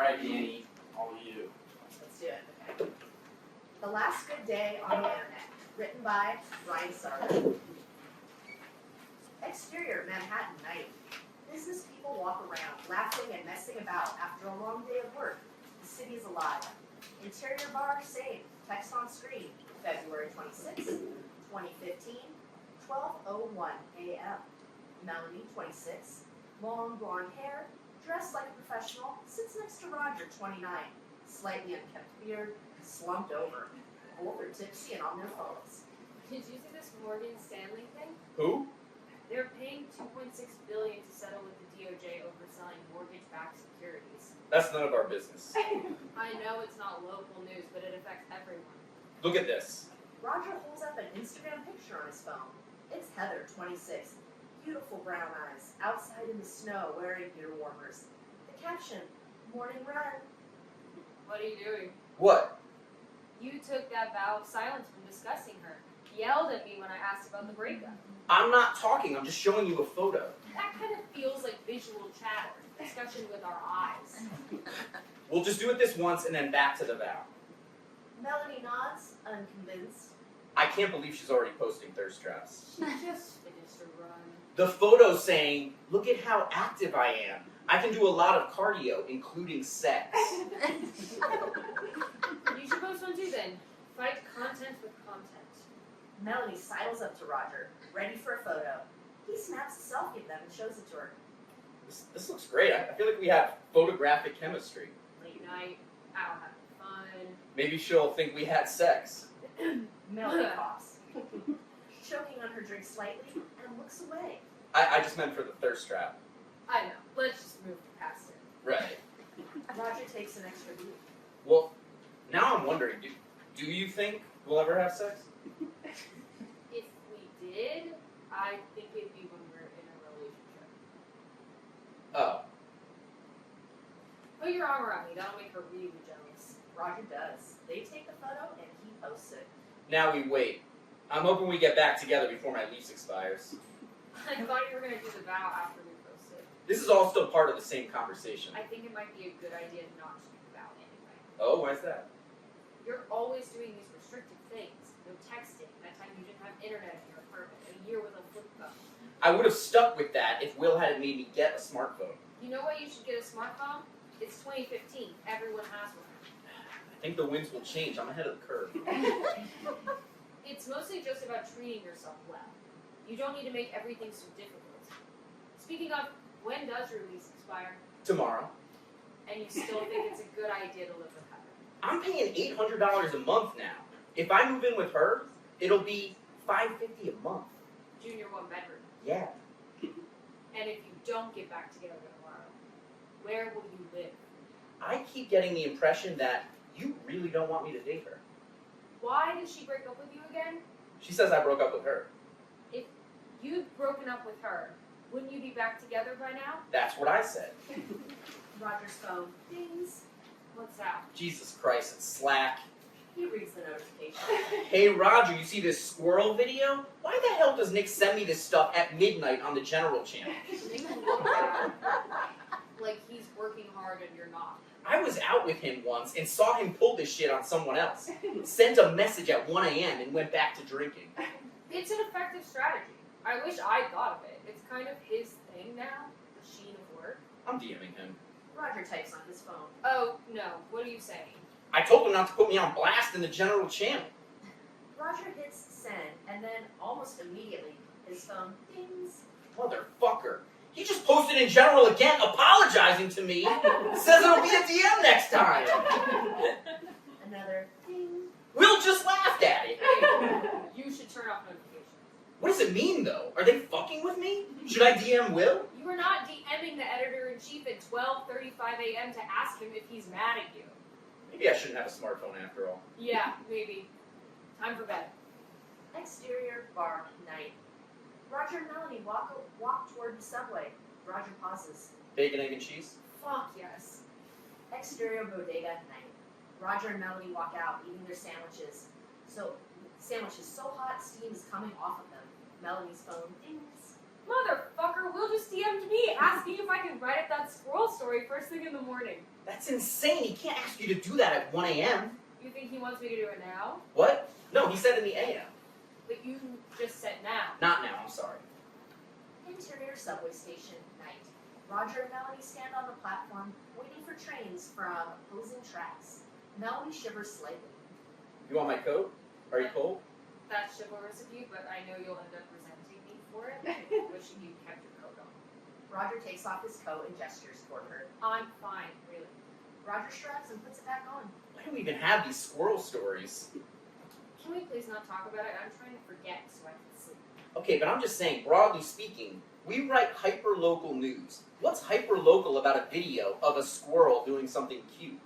right, Danny. All you. Let's do it. Okay. The Last Good Day on the Internet. Written by Ryan Sartor. Exterior Manhattan night. Business people walk around, laughing and messing about after a long day of work. The city is alive. Interior bar, same. Text on screen. February 26, 2015, 12:01 a.m. Melanie, 26, long blonde hair, dressed like a professional, sits next to Roger, 29, slightly unkempt beard, slumped over. Both are tipsy and on their phones. Did you see this Morgan Stanley thing? Who? They're paying $2.6 billion to settle with the DOJ over selling mortgage-backed securities. That's none of our business. I know it's not local news, but it affects everyone. Look at this. Roger holds up an Instagram picture on his phone. It's Heather, 26, beautiful brown eyes, outside in the snow wearing ear warmers. The caption, morning run. What are you doing? What? You took that vow of silence when discussing her. Yelled at me when I asked about the breakup. I'm not talking. I'm just showing you a photo. That kind of feels like visual chatter, discussion with our eyes. We'll just do it this once and then back to the vow. Melanie nods, unconvinced. I can't believe she's already posting thirst traps. She just finished a run. The photo's saying, look at how active I am. I can do a lot of cardio, including sex. You should post one too then. Fight content with content. Melanie sidles up to Roger, ready for a photo. He snaps a selfie of them and shows it to her. This looks great. I feel like we have photographic chemistry. Late night, out having fun. Maybe she'll think we had sex. Melanie coughs, choking on her drink slightly, and looks away. I just meant for the thirst trap. I know. Let's just move past it. Right. Roger takes an extra beat. Well, now I'm wondering, do you think we'll ever have sex? If we did, I think it'd be when we're in a relationship. Oh. Put your arm around me. That'll make her really jealous. Roger does. They take the photo and he posts it. Now we wait. I'm hoping we get back together before my lease expires. I thought you were going to do the vow after we posted. This is all still part of the same conversation. I think it might be a good idea not to do the vow anyway. Oh, why's that? You're always doing these restricted things. No texting. That time you didn't have internet in your apartment. A year with a flip phone. I would have stuck with that if Will hadn't made me get a smartphone. You know why you should get a smartphone? It's 2015. Everyone has one. I think the winds will change. I'm ahead of the curve. It's mostly just about treating yourself well. You don't need to make everything so difficult. Speaking of, when does your lease expire? Tomorrow. And you still think it's a good idea to live with Heather? I'm paying $800 a month now. If I move in with her, it'll be $550 a month. Junior one bedroom. Yeah. And if you don't get back together tomorrow, where will you live? I keep getting the impression that you really don't want me to date her. Why did she break up with you again? She says I broke up with her. If you'd broken up with her, wouldn't you be back together by now? That's what I said. Roger's phone dings. What's that? Jesus Christ, it's Slack. He reads the notification. Hey Roger, you see this squirrel video? Why the hell does Nick send me this stuff at midnight on the General Channel? Make him look bad. Like he's working hard and you're not. I was out with him once and saw him pull this shit on someone else. Sent a message at 1 a.m. and went back to drinking. It's an effective strategy. I wish I thought of it. It's kind of his thing now, the sheen of work. I'm DMing him. Roger types on his phone. Oh, no. What are you saying? I told him not to put me on blast in the General Channel. Roger hits send, and then almost immediately, his phone dings. Motherfucker. He just posted in General again, apologizing to me. Says it'll be a DM next time. Another ding. Will just laughed at it. Hey, you should turn off notifications. What does it mean, though? Are they fucking with me? Should I DM Will? You are not DMing the editor-in-chief at 12:35 a.m. to ask him if he's mad at you. Maybe I shouldn't have a smartphone after all. Yeah, maybe. Time for bed. Exterior bar night. Roger and Melanie walk toward the subway. Roger pauses. Bacon, egg, and cheese? Fuck yes. Exterior bodega night. Roger and Melanie walk out, eating their sandwiches. Sandwiches so hot, steam is coming off of them. Melanie's phone dings. Motherfucker, Will just DM'd me asking if I can write up that squirrel story first thing in the morning. That's insane. He can't ask you to do that at 1 a.m. You think he wants me to do it now? What? No, he said in the a.m. But you just said now. Not now, I'm sorry. Interior subway station, night. Roger and Melanie stand on the platform, waiting for trains from opposing tracks. Melanie shivers slightly. You want my coat? Are you cold? That's chivalrous of you, but I know you'll end up resenting me for it, wishing you kept your coat on. Roger takes off his coat and gestures toward her. I'm fine, really. Roger shrugs and puts it back on. Why do we even have these squirrel stories? Can we please not talk about it? I'm trying to forget so I can sleep. Okay, but I'm just saying, broadly speaking, we write hyper-local news. What's hyper-local about a video of a squirrel doing something cute?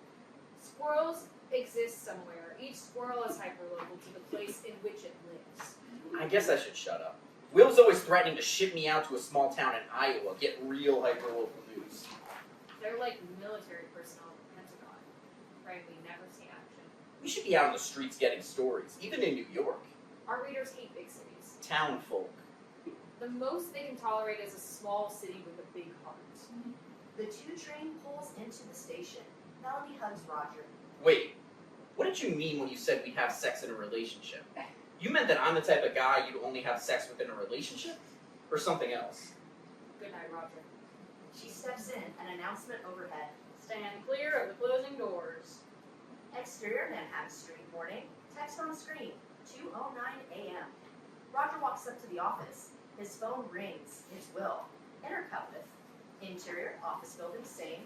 Squirrels exist somewhere. Each squirrel is hyperlocal to the place in which it lives. I guess I should shut up. Will's always threatening to ship me out to a small town in Iowa, get real hyper-local news. They're like military personnel at the Pentagon. Frankly, never see action. We should be out in the streets getting stories, even in New York. Our readers hate big cities. Town folk. The most they can tolerate is a small city with a big heart. The two train pulls into the station. Melanie hugs Roger. Wait, what did you mean when you said we'd have sex in a relationship? You meant that I'm the type of guy you'd only have sex with in a relationship? Or something else? Good night, Roger. She steps in, an announcement overhead. Stand clear of the closing doors. Exterior Manhattan Street morning. Text on screen. 2:09 a.m. Roger walks up to the office. His phone rings. It's Will. Intercut with. Interior office building same.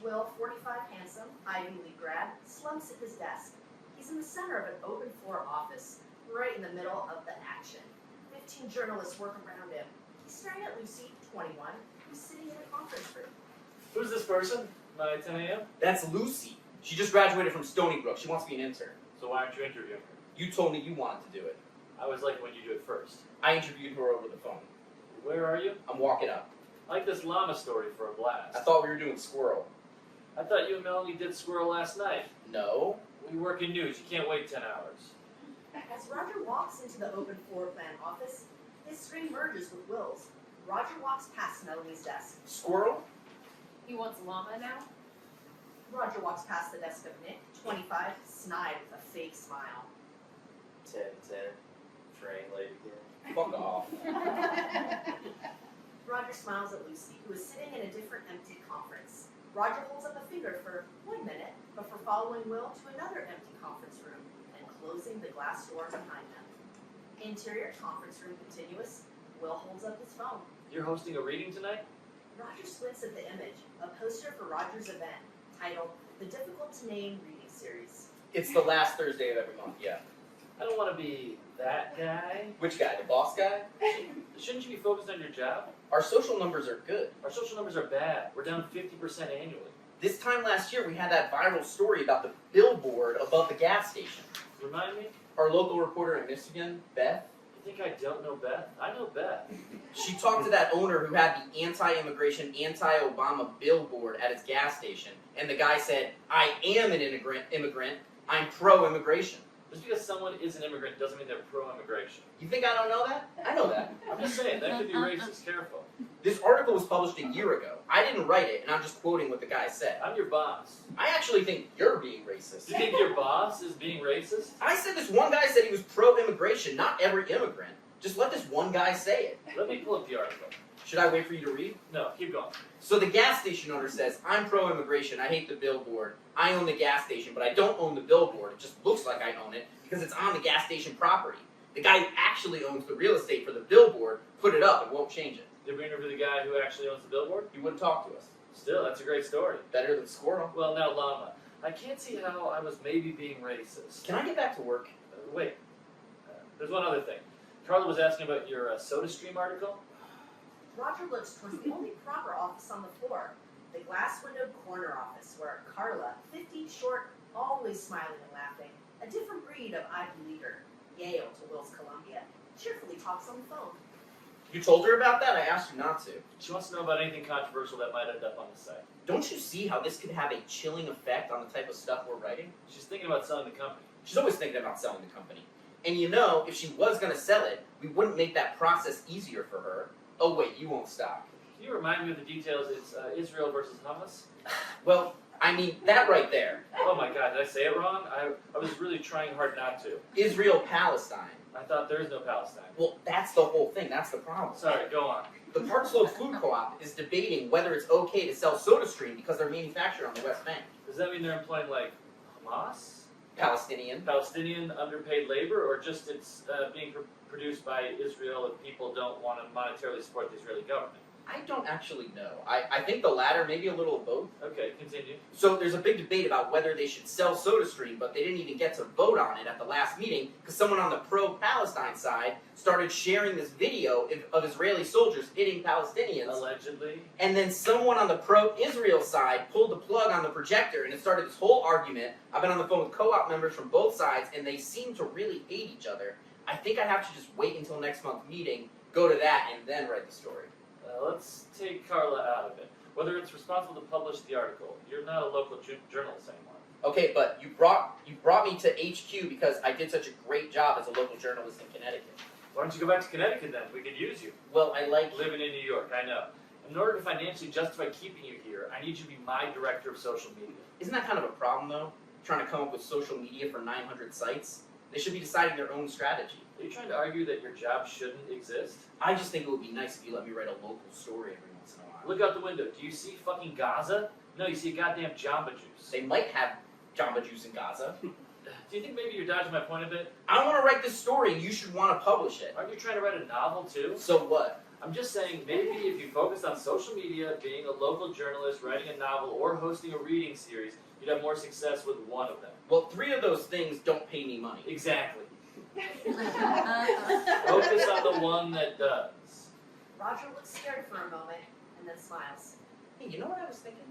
Will, 45, handsome, Ivy League grad, slumps at his desk. He's in the center of an open floor office, right in the middle of the action. 15 journalists work around him. He's staring at Lucy, 21, who's sitting in a conference room. Who's this person? My 10 a.m.? That's Lucy. She just graduated from Stony Brook. She wants to be an intern. So why aren't you interviewing her? You told me you wanted to do it. I always like when you do it first. I interviewed her over the phone. Where are you? I'm walking up. I like this llama story for a blast. I thought we were doing squirrel. I thought you and Melanie did squirrel last night. No. We work in news. You can't wait 10 hours. As Roger walks into the open floor plan office, his screen merges with Will's. Roger walks past Melanie's desk. Squirrel? He wants llama now? Roger walks past the desk of Nick, 25, snide with a fake smile. 10-10. Train late again. Fuck off. Roger smiles at Lucy, who is sitting in a different empty conference. Roger holds up a finger for 1 minute, before following Will to another empty conference room and closing the glass door behind them. Interior conference room continuous. Will holds up his phone. You're hosting a reading tonight? Roger squints at the image, a poster for Roger's event, titled The Difficult to Name Reading Series. It's the last Thursday of every month, yeah. I don't want to be that guy. Which guy? The boss guy? Shouldn't you be focused on your job? Our social numbers are good. Our social numbers are bad. We're down 50% annually. This time last year, we had that viral story about the billboard above the gas station. Remind me? Our local reporter in Michigan, Beth, You think I don't know Beth? I know Beth. she talked to that owner who had the anti-immigration, anti-Obama billboard at his gas station, and the guy said, I am an immigrant, I'm pro-immigration. Just because someone is an immigrant doesn't mean they're pro-immigration. You think I don't know that? I know that. I'm just saying, that could be racist. Careful. This article was published a year ago. I didn't write it, and I'm just quoting what the guy said. I'm your boss. I actually think you're being racist. You think your boss is being racist? I said this one guy said he was pro-immigration, not every immigrant. Just let this one guy say it. Let me pull up the article. Should I wait for you to read? No, keep going. So the gas station owner says, I'm pro-immigration, I hate the billboard, I own the gas station, but I don't own the billboard, it just looks like I own it because it's on the gas station property. The guy who actually owns the real estate for the billboard put it up and won't change it. Did we interview the guy who actually owns the billboard? He wouldn't talk to us. Still, that's a great story. Better than squirrel. Well, now, Llama, I can't see how I was maybe being racist. Can I get back to work? Wait, there's one other thing. Carla was asking about your SodaStream article. Roger looks towards the only proper office on the floor, the glass-windowed corner office where Carla, 50, short, always smiling and laughing, a different breed of Ivy Leaguer, Yale to Will's Columbia, cheerfully talks on the phone. You told her about that? I asked you not to. She wants to know about anything controversial that might end up on the site. Don't you see how this could have a chilling effect on the type of stuff we're writing? She's thinking about selling the company. She's always thinking about selling the company. And you know, if she was going to sell it, we wouldn't make that process easier for her. Oh wait, you won't stop. Can you remind me of the details? It's Israel versus Hamas? Well, I mean, that right there. Oh my god, did I say it wrong? I was really trying hard not to. Israel-Palestine. I thought there is no Palestine. Well, that's the whole thing. That's the problem. Sorry, go on. The Park Slope Food Co-op is debating whether it's okay to sell SodaStream because they're manufactured on the West Bank. Does that mean they're employing, like, Hamas? Palestinian. Palestinian underpaid labor, or just it's being produced by Israel and people don't want to monetarily support the Israeli government? I don't actually know. I think the latter, maybe a little of both. Okay, continue. So there's a big debate about whether they should sell SodaStream, but they didn't even get to vote on it at the last meeting because someone on the pro-Palestine side started sharing this video of Israeli soldiers hitting Palestinians. Allegedly. And then someone on the pro-Israel side pulled the plug on the projector, and it started this whole argument. I've been on the phone with co-op members from both sides, and they seem to really hate each other. I think I have to just wait until next month's meeting, go to that, and then write the story. Let's take Carla out of it. Whether it's responsible to publish the article, you're not a local journalist anymore. Okay, but you brought me to HQ because I did such a great job as a local journalist in Connecticut. Why don't you go back to Connecticut then? We could use you. Well, I like Living in New York, I know. In order to financially justify keeping you here, I need you to be my director of social media. Isn't that kind of a problem though? Trying to come up with social media for 900 sites? They should be deciding their own strategy. Are you trying to argue that your job shouldn't exist? I just think it would be nice if you let me write a local story every once in a while. Look out the window. Do you see fucking Gaza? No, you see a goddamn Jamba Juice. They might have Jamba Juice in Gaza. Do you think maybe you're dodging my point a bit? I want to write this story and you should want to publish it. Aren't you trying to write a novel too? So what? I'm just saying, maybe if you focused on social media, being a local journalist, writing a novel, or hosting a reading series, you'd have more success with one of them. Well, 3 of those things don't pay me money. Exactly. Focus on the one that does. Roger looks scared for a moment and then smiles. Hey, you know what I was thinking?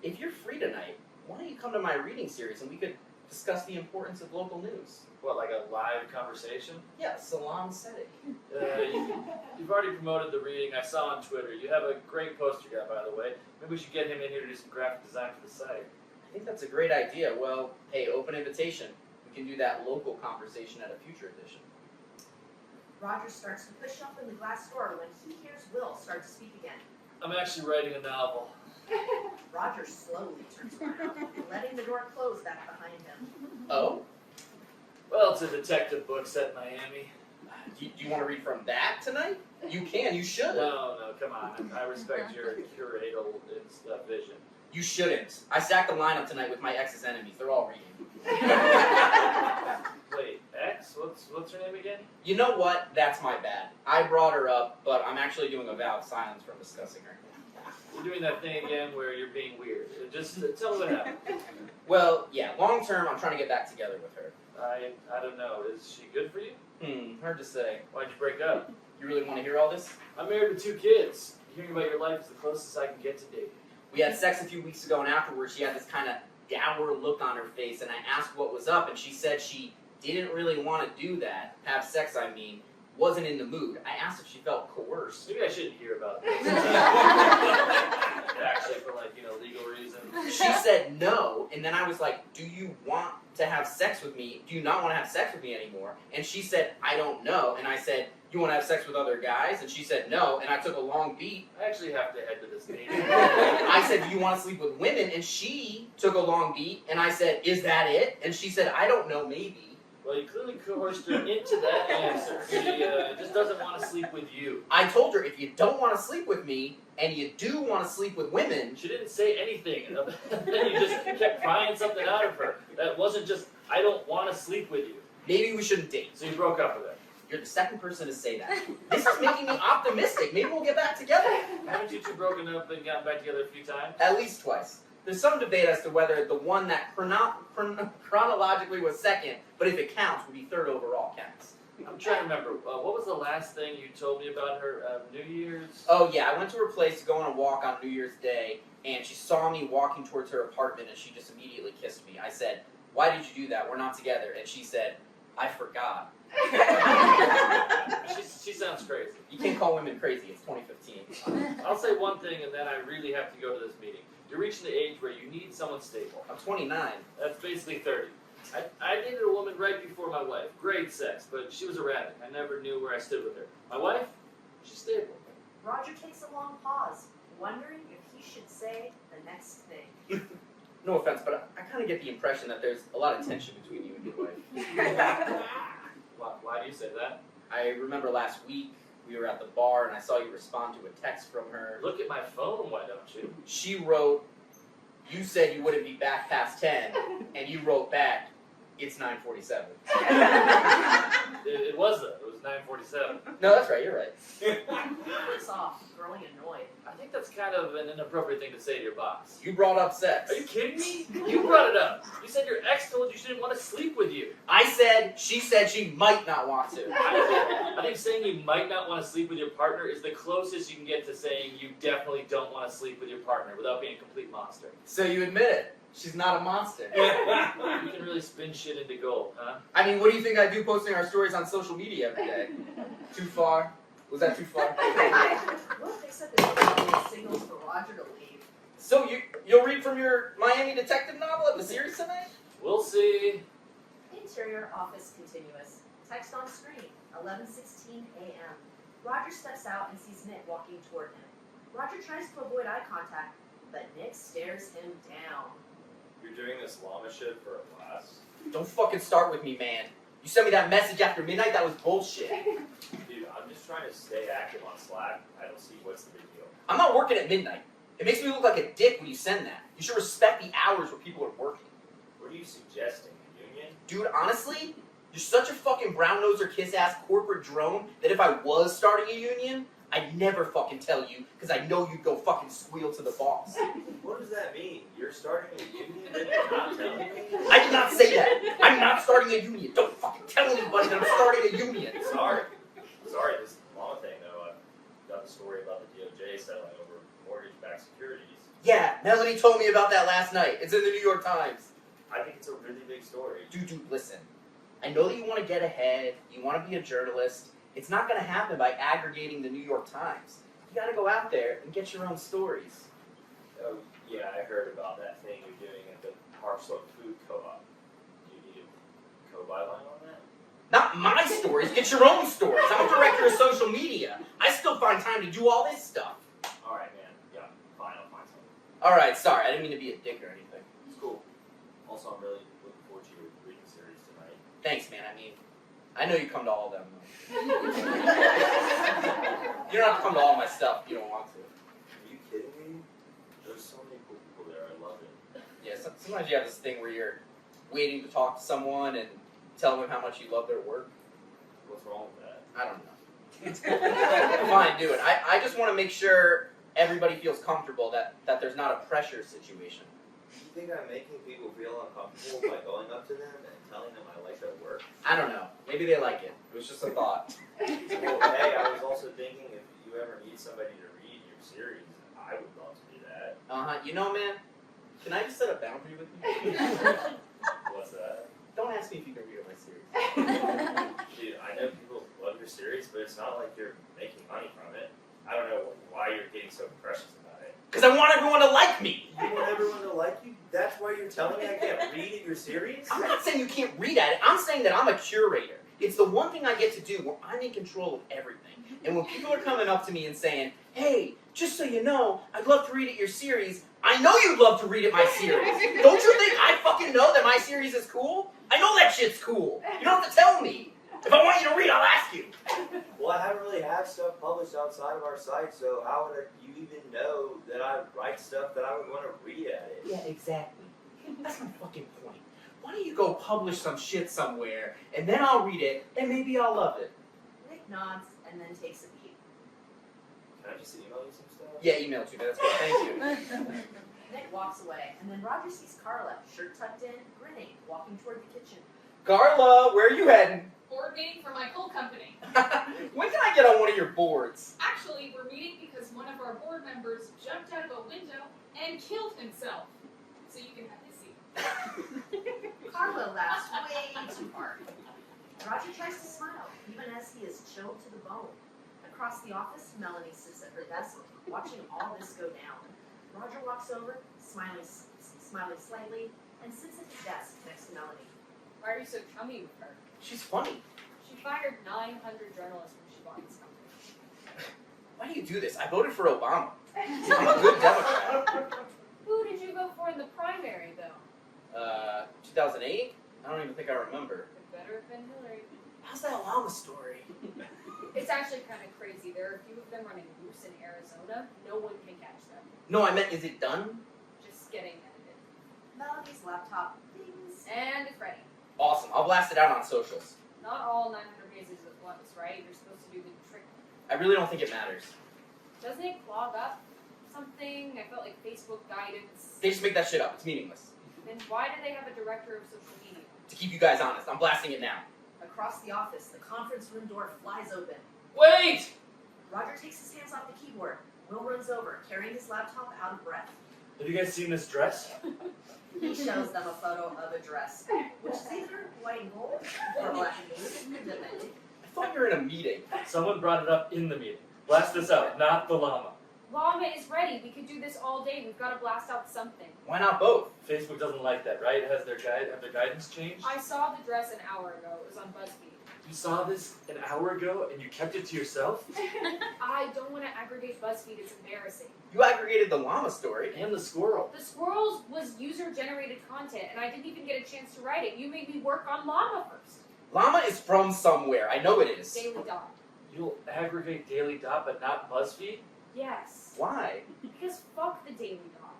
If you're free tonight, why don't you come to my reading series and we could discuss the importance of local news? What, like a live conversation? Yeah, salon setting. You've already promoted the reading. I saw on Twitter. You have a great poster guy, by the way. Maybe we should get him in here to do some graphic design for the site. I think that's a great idea. Well, hey, open invitation. We can do that local conversation at a future edition. Roger starts to push open the glass door when he hears Will start to speak again. I'm actually writing a novel. Roger slowly turns around, letting the door close back behind him. Oh? Well, it's a detective book set in Miami. Do you want to read from that tonight? You can, you should. No, come on. I respect your curatorial vision. You shouldn't. I stacked the lineup tonight with my ex's enemies. They're all reading. Wait, X? What's her name again? You know what? That's my bad. I brought her up, but I'm actually doing a vow of silence from discussing her. You're doing that thing again where you're being weird. Just tell me what happened. Well, yeah, long term, I'm trying to get back together with her. I don't know. Is she good for you? Hard to say. Why'd you break up? You really want to hear all this? I'm married with 2 kids. Hearing about your life is the closest I can get to dating. We had sex a few weeks ago, and afterwards she had this kind of dour look on her face, and I asked what was up, and she said she didn't really want to do that, have sex I mean, wasn't in the mood. I asked if she felt coerced. Maybe I shouldn't hear about this. Actually, for legal reasons. She said no, and then I was like, do you want to have sex with me? Do you not want to have sex with me anymore? And she said, I don't know. And I said, you want to have sex with other guys? And she said no, and I took a long beat. I actually have to head to this meeting. I said, do you want to sleep with women? And she took a long beat, and I said, is that it? And she said, I don't know, maybe. Well, you clearly coerced her into that answer. She just doesn't want to sleep with you. I told her, if you don't want to sleep with me, and you do want to sleep with women... She didn't say anything. Then you just kept prying something out of her. That wasn't just, I don't want to sleep with you. Maybe we shouldn't date. So you broke up with her. You're the second person to say that. This is making me optimistic. Maybe we'll get back together. Haven't you two broken up and gotten back together a few times? At least twice. There's some debate as to whether the one that chronologically was second, but if it counts, would be third overall counts. I'm trying to remember. What was the last thing you told me about her? New Year's? Oh yeah, I went to her place to go on a walk on New Year's Day, and she saw me walking towards her apartment, and she just immediately kissed me. I said, why did you do that? We're not together. And she said, I forgot. She sounds crazy. You can't call women crazy. It's 2015. I'll say one thing, and then I really have to go to this meeting. You're reaching the age where you need someone stable. I'm 29. That's basically 30. I dated a woman right before my wife. Great sex, but she was erratic. I never knew where I stood with her. My wife? She's stable. Roger takes a long pause, wondering if he should say the next thing. No offense, but I kind of get the impression that there's a lot of tension between you and your wife. Why do you say that? I remember last week we were at the bar and I saw you respond to a text from her. Look at my phone, why don't you? She wrote, you said you wouldn't be back past 10, and you wrote back, it's 9:47. It was though. It was 9:47. No, that's right, you're right. Looks off, growing annoyed. I think that's kind of an inappropriate thing to say to your boss. You brought up sex. Are you kidding me? You brought it up. You said your ex told you she didn't want to sleep with you. She said she might not want to. I think saying you might not want to sleep with your partner is the closest you can get to saying you definitely don't want to sleep with your partner without being a complete monster. So you admit it. She's not a monster. You can really spin shit into gold, huh? I mean, what do you think I do posting our stories on social media every day? Too far? Was that too far? Look, they said they were signals for Roger to leave. So you'll read from your Miami detective novel at the series tonight? We'll see. Interior office continuous. Text on screen, 11:16 a.m. Roger steps out and sees Nick walking toward him. Roger tries to avoid eye contact, but Nick stares him down. You're doing this llama shit for a class? Don't fucking start with me, man. You sent me that message after midnight, that was bullshit. Dude, I'm just trying to stay active on Slack. I don't see what's the big deal. I'm not working at midnight. It makes me look like a dick when you send that. You should respect the hours where people are working. What are you suggesting? A union? Dude, honestly, you're such a fucking brown-noser kiss-ass corporate drone that if I was starting a union, I'd never fucking tell you, because I know you'd go fucking squeal to the boss. What does that mean? You're starting a union and you're not telling me? I did not say that. I'm not starting a union. Don't fucking tell anybody that I'm starting a union. Sorry, this llama thing though. I've got a story about the DOJ settling over mortgage-backed securities. Yeah, Melanie told me about that last night. It's in the New York Times. I think it's a really big story. Dude, listen. I know that you want to get ahead. You want to be a journalist. It's not going to happen by aggregating the New York Times. You got to go out there and get your own stories. Oh, yeah, I heard about that thing you're doing at the Park Slope Food Co-op. Do you need a co-byline on that? Not my stories. Get your own stories. I'm a director of social media. I still find time to do all this stuff. Alright, man. Yeah, fine, I'll find something. All right, sorry. I didn't mean to be a dick or anything. It's cool. Also, I'm really looking forward to your reading series tonight. Thanks, man. I mean, I know you come to all of them. You don't have to come to all my stuff if you don't want to. Are you kidding me? There's so many cool people there. I love it. Yeah, sometimes you have this thing where you're waiting to talk to someone and tell them how much you love their work. What's wrong with that? I don't know. Fine, do it. I just want to make sure everybody feels comfortable, that there's not a pressure situation. You think I'm making people feel uncomfortable by going up to them and telling them I like their work? I don't know. Maybe they like it. It was just a thought. Well, hey, I was also thinking if you ever need somebody to read your series, I would love to do that. You know, man, can I just set a boundary with you? What's that? Don't ask me if you can read my series. Dude, I know people love your series, but it's not like you're making money from it. I don't know why you're getting so precious about it. Because I want everyone to like me. You want everyone to like you? That's why you're telling me I can't read at your series? I'm not saying you can't read at it. I'm saying that I'm a curator. It's the one thing I get to do where I'm in control of everything. And when people are coming up to me and saying, hey, just so you know, I'd love to read at your series, I know you'd love to read at my series. Don't you think I fucking know that my series is cool? I know that shit's cool. You don't have to tell me. If I want you to read, I'll ask you. Well, I haven't really had stuff published outside of our site, so how would you even know that I write stuff that I would want to read at it? Yeah, exactly. That's my fucking point. Why don't you go publish some shit somewhere, and then I'll read it, and maybe I'll love it. Nick nods and then takes a beat. Can I just email you some stuff? Yeah, email to me. That's good. Thank you. Nick walks away, and then Roger sees Carla, shirt tucked in, grinning, walking toward the kitchen. Carla, where are you heading? Board meeting for my coal company. When can I get on one of your boards? Actually, we're meeting because one of our board members jumped out of a window and killed himself. So you can have his seat. Carla laughs way too hard. Roger tries to smile, even as he is chilled to the bone. Across the office, Melanie sits at her desk, watching all this go down. Roger walks over, smiling slightly, and sits at his desk next to Melanie. Why are you so chummy with her? She's funny. She fired 900 journalists when she bought this company. Why do you do this? I voted for Obama. I'm a good Democrat. Who did you vote for in the primary, though? 2008? I don't even think I remember. It better have been Hillary. How's that llama story? It's actually kind of crazy. There are a few of them running loose in Arizona. No one can catch them. No, I meant, is it done? Just getting edited. Melody's laptop things. And it's ready. Awesome. I'll blast it out on socials. Not all 900 pages at once, right? You're supposed to do the trick. I really don't think it matters. Doesn't it clog up something? I felt like Facebook guidance. They just make that shit up. It's meaningless. Then why do they have a director of social media? To keep you guys honest, I'm blasting it now. Across the office, the conference room door flies open. Wait! Roger takes his hands off the keyboard. Will runs over, carrying his laptop out of breath. Have you guys seen this dress? He shows them a photo of a dress, which is either white and gold or black and blue, depending. I thought you were in a meeting. Someone brought it up in the meeting. Blast this out, not the llama. Llama is ready. We could do this all day. We've got to blast out something. Why not both? Facebook doesn't like that, right? Have their guidance changed? I saw the dress an hour ago. It was on BuzzFeed. You saw this an hour ago and you kept it to yourself? I don't want to aggregate BuzzFeed. It's embarrassing. You aggregated the llama story. And the squirrel. The squirrels was user-generated content, and I didn't even get a chance to write it. You made me work on Llama first. Llama is from somewhere. I know it is. Daily Dot. You'll aggregate Daily Dot but not BuzzFeed? Yes. Why? Because fuck the Daily Dot.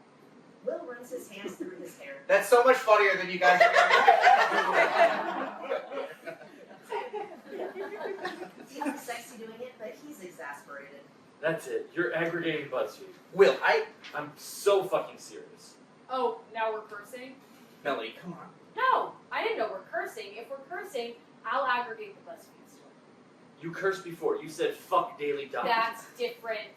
Will runs his hands through his hair. That's so much funnier than you guys He's sexy doing it, but he's exasperated. That's it. You're aggregating BuzzFeed. Will, I'm so fucking serious. Oh, now we're cursing? Melody, come on. No, I didn't know we're cursing. If we're cursing, I'll aggregate the BuzzFeed story. You cursed before. You said fuck Daily Dot. That's different.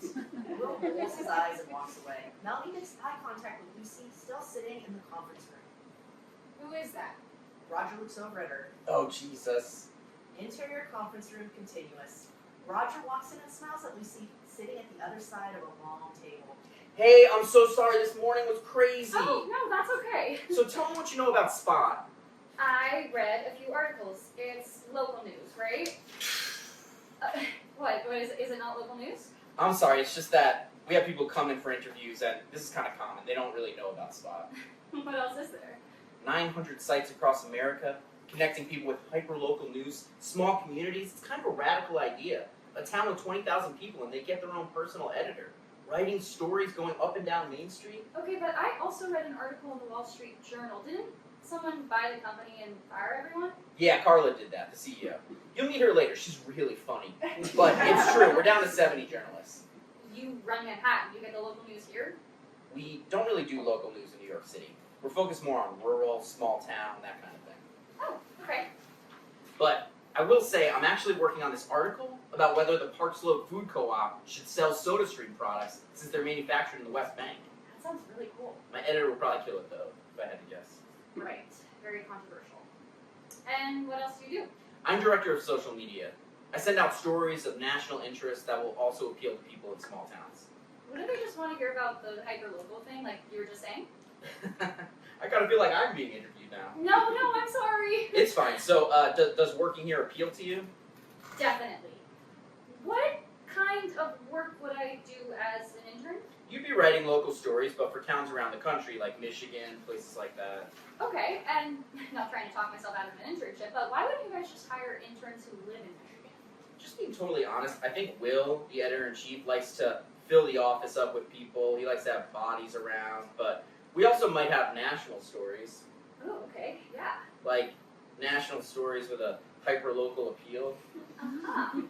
Will rolls his eyes and walks away. Melody makes eye contact with Lucy, still sitting in the conference room. Who is that? Roger looks over at her. Oh, Jesus. Interior conference room continuous. Roger walks in and smiles at Lucy, sitting at the other side of a long table. Hey, I'm so sorry. This morning was crazy. Oh, no, that's okay. So tell me what you know about Spot. I read a few articles. It's local news, right? What is it not local news? I'm sorry. It's just that we have people come in for interviews, and this is kind of common. They don't really know about Spot. What else is there? 900 sites across America, connecting people with hyper-local news, small communities. It's kind of a radical idea. A town with 20,000 people, and they get their own personal editor. Writing stories going up and down Main Street. Okay, but I also read an article in the Wall Street Journal. Didn't someone buy the company and fire everyone? Yeah, Carla did that, the CEO. You'll meet her later. She's really funny. But it's true. We're down to 70 journalists. You run Manhattan. You get the local news here? We don't really do local news in New York City. We're focused more on rural, small town, that kind of thing. Oh, okay. But I will say I'm actually working on this article about whether the Park Slope Food Co-op should sell SodaStream products since they're manufactured in the West Bank. That sounds really cool. My editor would probably kill it though, if I had to guess. Right. Very controversial. And what else do you do? I'm director of social media. I send out stories of national interest that will also appeal to people in small towns. Wouldn't they just want to hear about the hyper-local thing, like you were just saying? I kind of feel like I'm being interviewed now. No, I'm sorry. It's fine. So, does working here appeal to you? Definitely. What kind of work would I do as an intern? You'd be writing local stories, but for towns around the country, like Michigan, places like that. Okay, and not trying to talk myself out of an internship, but why wouldn't you guys just hire interns who live in Michigan? Just being totally honest, I think Will, the editor-in-chief, likes to fill the office up with people. He likes to have bodies around, but we also might have national stories. Oh, okay, yeah. Like national stories with a hyper-local appeal. Uh-huh.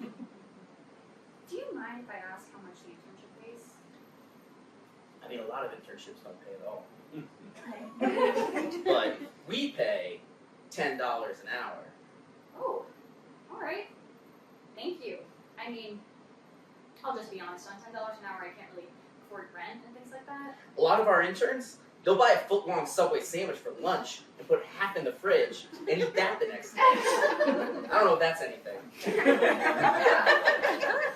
Do you mind if I ask how much the internship pays? I mean, a lot of internships don't pay at all. But we pay $10 an hour. Oh, alright. Thank you. I mean, I'll just be honest, on $10 an hour I can't really afford rent and things like that. A lot of our interns, they'll buy a foot-long Subway sandwich for lunch and put half in the fridge and eat that the next day. I don't know if that's anything.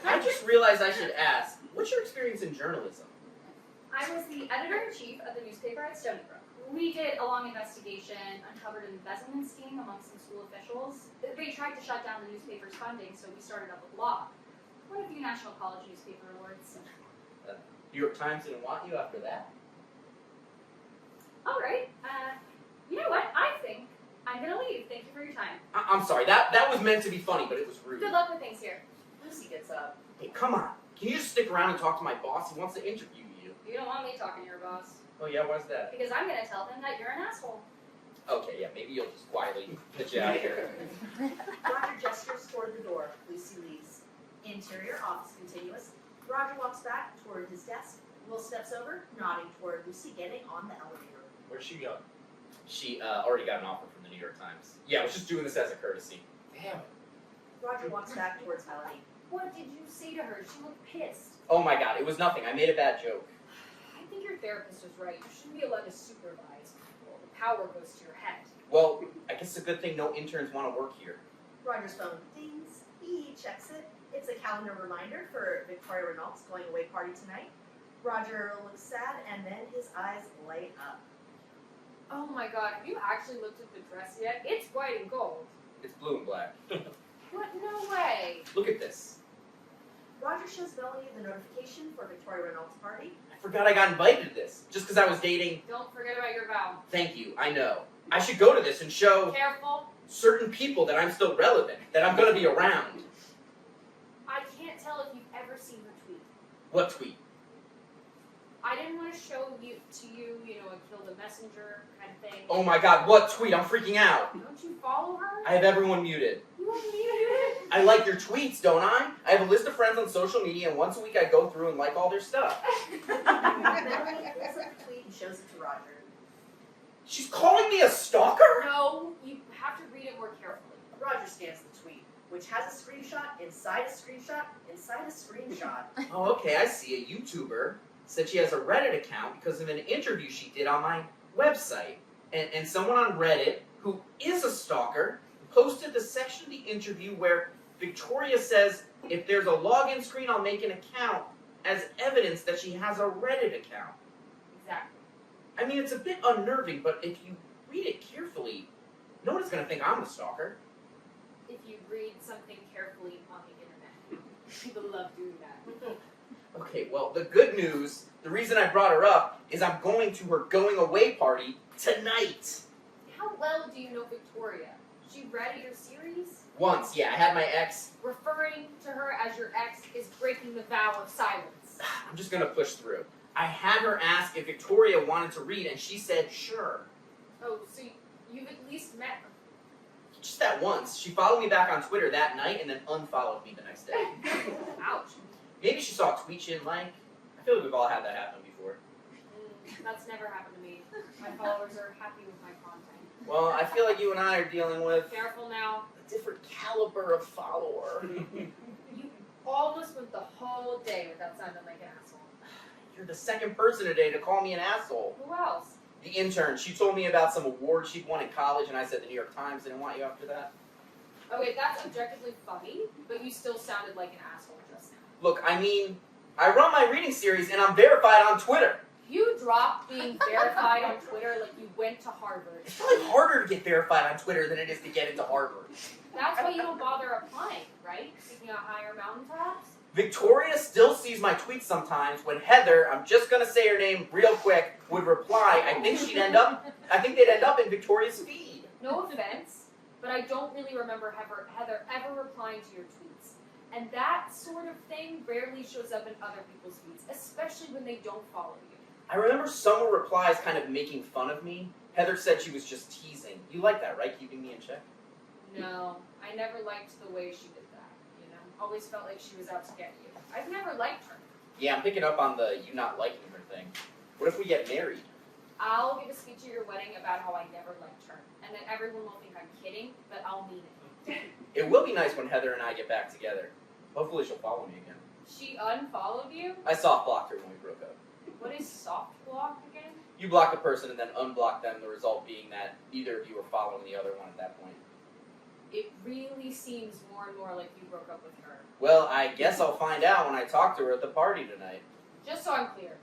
I just realized I should ask, what's your experience in journalism? I was the editor-in-chief of the newspaper at Stony Brook. We did a long investigation, uncovered an embezzlement scheme among some school officials. They tried to shut down the newspaper's funding, so we started up with law. What a few National College newspaper awards. New York Times didn't want you after that. Alright, you know what? I think I'm gonna leave. Thank you for your time. I'm sorry, that was meant to be funny, but it was rude. Good luck with things here. Lucy gets up. Hey, come on. Can you just stick around and talk to my boss? He wants to interview you. You don't want me talking to your boss. Oh yeah, why's that? Because I'm gonna tell him that you're an asshole. Okay, yeah, maybe you'll just quietly get you out of here. Roger gestures toward the door. Lucy leaves. Interior office continuous. Roger walks back toward his desk. Will steps over, nodding toward Lucy getting on the elevator. Where's she going? She already got an offer from the New York Times. Yeah, I was just doing this as a courtesy. Damn it. Roger walks back towards Melanie. What did you say to her? She looked pissed. Oh my god, it was nothing. I made a bad joke. I think your therapist is right. You shouldn't be allowed to supervise people. The power goes to your head. Well, I guess it's a good thing no interns want to work here. Roger's phone dings. He checks it. It's a calendar reminder for Victoria Renault's going away party tonight. Roger looks sad and then his eyes light up. Oh my god, have you actually looked at the dress yet? It's white and gold. It's blue and black. What? No way. Look at this. Roger shows Melanie the notification for Victoria Renault's party. I forgot I got invited to this. Just because I was dating. Don't forget about your vow. Thank you, I know. I should go to this and show Careful. certain people that I'm still relevant, that I'm going to be around. I can't tell if you've ever seen her tweet. What tweet? I didn't want to show you to you, a kill the messenger kind of thing. Oh my god, what tweet? I'm freaking out. Don't you follow her? I have everyone muted. You want me to do it? I like your tweets, don't I? I have a list of friends on social media, and once a week I go through and like all their stuff. Melanie pulls up the tweet and shows it to Roger. She's calling me a stalker? No, you have to read it more carefully. Roger scans the tweet, which has a screenshot inside a screenshot inside a screenshot. Oh, okay, I see. A YouTuber said she has a Reddit account because of an interview she did on my website. And someone on Reddit, who is a stalker, posted the section of the interview where Victoria says, if there's a login screen, I'll make an account as evidence that she has a Reddit account. Exactly. I mean, it's a bit unnerving, but if you read it carefully, no one's going to think I'm the stalker. If you read something carefully on the internet, people love doing that. Okay, well, the good news, the reason I brought her up, is I'm going to her going away party tonight. How well do you know Victoria? She read your series? Once, yeah, I had my ex. Referring to her as your ex is breaking the vow of silence. I'm just going to push through. I had her ask if Victoria wanted to read, and she said sure. Oh, so you've at least met her. Just that once. She followed me back on Twitter that night and then unfollowed me the next day. Ouch. Maybe she saw a tweet she didn't like. I feel like we've all had that happen before. That's never happened to me. My followers are happy with my content. Well, I feel like you and I are dealing with Careful now. a different caliber of follower. You almost went the whole day without sounding like an asshole. You're the second person today to call me an asshole. Who else? The intern, she told me about some award she'd won in college, and I said the New York Times didn't want you after that. Okay, that's objectively funny, but you still sounded like an asshole just now. Look, I mean, I run my reading series, and I'm verified on Twitter. You dropped being verified on Twitter like you went to Harvard. It's probably harder to get verified on Twitter than it is to get into Harvard. That's why you don't bother applying, right? Seeking out higher mountaintops? Victoria still sees my tweets sometimes when Heather, I'm just gonna say her name real quick, would reply. I think they'd end up in Victoria's feed. No offense, but I don't really remember Heather ever replying to your tweets. And that sort of thing rarely shows up in other people's feeds, especially when they don't follow you. I remember some replies kind of making fun of me. Heather said she was just teasing. You like that, right? Keeping me in check? No, I never liked the way she did that, Always felt like she was out to get you. I've never liked her. Yeah, I'm picking up on the you not liking her thing. What if we get married? I'll give a speech at your wedding about how I never liked her, and then everyone will think I'm kidding, but I'll mean it. It will be nice when Heather and I get back together. Hopefully she'll follow me again. She unfollowed you? I soft blocked her when we broke up. What is soft block again? You block a person and then unblock them, the result being that neither of you were following the other one at that point. It really seems more and more like you broke up with her. Well, I guess I'll find out when I talk to her at the party tonight. Just so I'm clear,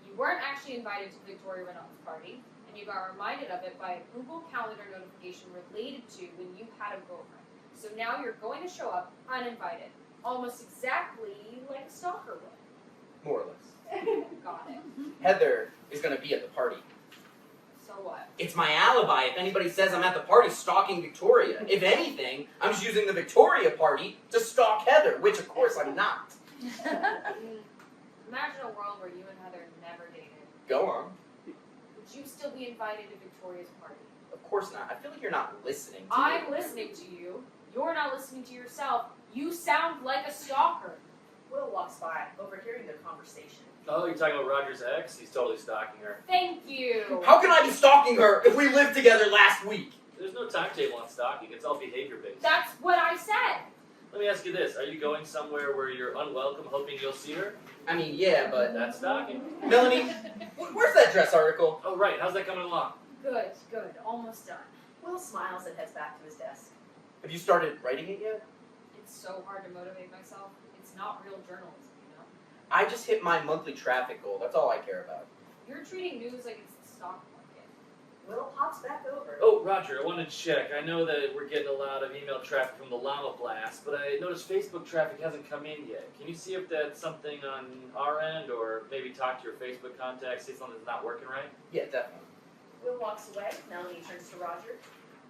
you weren't actually invited to Victoria Renault's party, and you got reminded of it by a Google Calendar notification related to when you had a girlfriend. So now you're going to show up uninvited. almost exactly like a stalker would. More or less. Got it. Heather is going to be at the party. So what? It's my alibi if anybody says I'm at the party stalking Victoria. If anything, I'm just using the Victoria party to stalk Heather, which of course I'm not. Imagine a world where you and Heather never dated. Go on. Would you still be invited to Victoria's party? Of course not. I feel like you're not listening to me. I'm listening to you. You're not listening to yourself. You sound like a stalker. Will walks by, overhearing their conversation. Oh, you're talking about Roger's ex? He's totally stalking her. Thank you. How can I be stalking her if we lived together last week? There's no timetable on stalking. It's all behavior-based. That's what I said. Let me ask you this. Are you going somewhere where you're unwelcome hoping you'll see her? I mean, yeah, but... That's stalking. Melanie, where's that dress article? Oh, right. How's that coming along? Good. Almost done. Will smiles and heads back to his desk. Have you started writing it yet? It's so hard to motivate myself. It's not real journalism, you know? I just hit my monthly traffic goal. That's all I care about. You're treating news like it's the stock market. Will hops back over. Oh, Roger, I wanted to check. I know that we're getting a lot of email traffic from the Llama Blast, but I noticed Facebook traffic hasn't come in yet. Can you see if that's something on our end, or maybe talk to your Facebook contacts, see if something's not working right? Yeah, definitely. Will walks away. Melanie turns to Roger.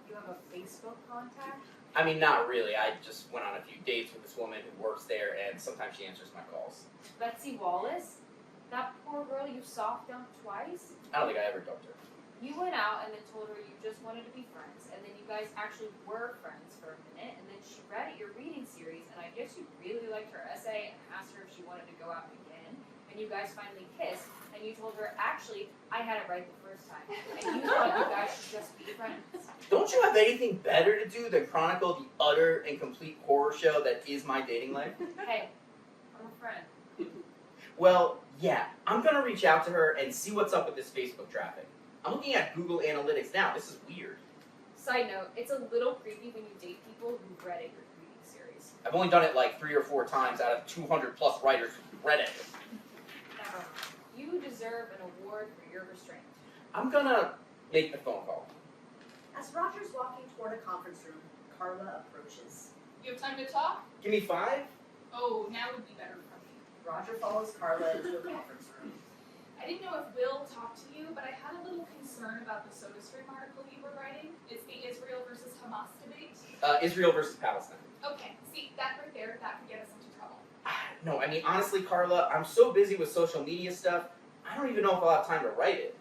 You have a Facebook contact? I mean, not really. I just went on a few dates with this woman who works there, and sometimes she answers my calls. Betsy Wallace? That poor girl you soft dumped twice? I don't think I ever dumped her. You went out and then told her you just wanted to be friends, and then you guys actually were friends for a minute, and then she read your reading series, and I guess you really liked her essay and asked her if she wanted to go out again, and you guys finally kissed, and you told her, actually, I had it right the first time, and you thought you guys should just be friends. Don't you have anything better to do than chronicle the utter and complete horror show that is my dating life? Hey, I'm a friend. Well, yeah, I'm gonna reach out to her and see what's up with this Facebook traffic. I'm looking at Google Analytics now. This is weird. Side note, it's a little creepy when you date people who've read a good reading series. I've only done it like 3 or 4 times out of 200 plus writers who read it. Never mind. You deserve an award for your restraint. I'm gonna make the phone call. As Roger's walking toward a conference room, Carla approaches. You have time to talk? Give me 5? Oh, now would be better for me. Roger follows Carla into a conference room. I didn't know if Will talked to you, but I had a little concern about the SodaStream article you were writing. It's the Israel versus Hamas debate. Israel versus Palestine. Okay, see, that right there, that could get us into trouble. No, I mean, honestly, Carla, I'm so busy with social media stuff, I don't even know if I'll have time to write it.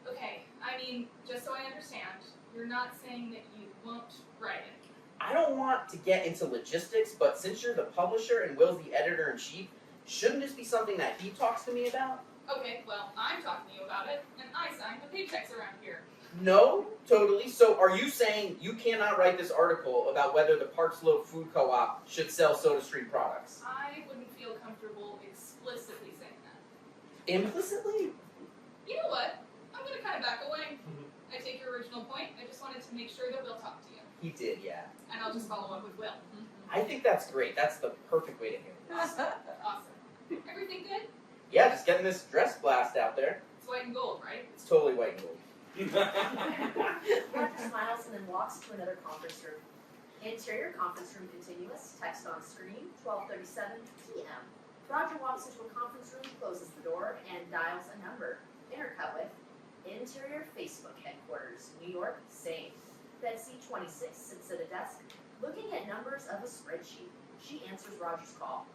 Okay, I mean, just so I understand, you're not saying that you won't write it. I don't want to get into logistics, but since you're the publisher and Will's the editor-in-chief, shouldn't this be something that he talks to me about? Okay, well, I'm talking to you about it, and I sign the paychecks around here. No, totally. So are you saying you cannot write this article about whether the Park Slope Food Co-op should sell SodaStream products? I wouldn't feel comfortable explicitly saying that. Implicitly? You know what? I'm gonna kind of back away. I take your original point. I just wanted to make sure that Will talked to you. He did, yeah. And I'll just follow up with Will. I think that's great. That's the perfect way to handle this. Awesome. Everything good? Yeah, just getting this dress blast out there. It's white and gold, right? It's totally white and gold. Roger smiles and then walks to another conference room. Interior conference room continuous. Text on screen, 12:37 p.m. Roger walks into a conference room, closes the door, and dials a number. Intercut with Interior Facebook headquarters, New York, same. Betsy, 26, sits at a desk, looking at numbers of a spreadsheet. She answers Roger's call.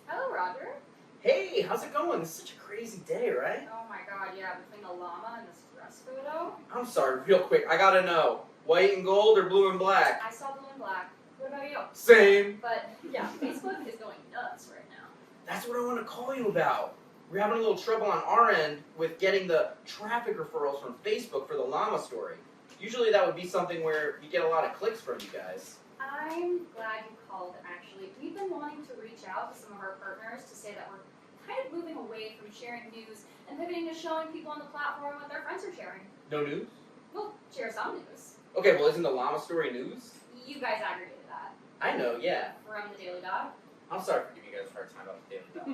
Hello, Roger. Hey, how's it going? It's such a crazy day, right? Oh my god, yeah, between the llama and this dress photo. I'm sorry, real quick. I gotta know. White and gold or blue and black? I saw blue and black. What about you? Same. But yeah, Facebook is going nuts right now. That's what I want to call you about. We're having a little trouble on our end with getting the traffic referrals from Facebook for the llama story. Usually that would be something where you get a lot of clicks from you guys. I'm glad you called, actually. We've been wanting to reach out to some of our partners to say that we're kind of moving away from sharing news and pivoting to showing people on the platform what their friends are sharing. No news? We'll share some news. Okay, well isn't the llama story news? You guys aggregated that I know, yeah. from the Daily Dot. I'm sorry for giving you guys a hard time about the Daily Dot.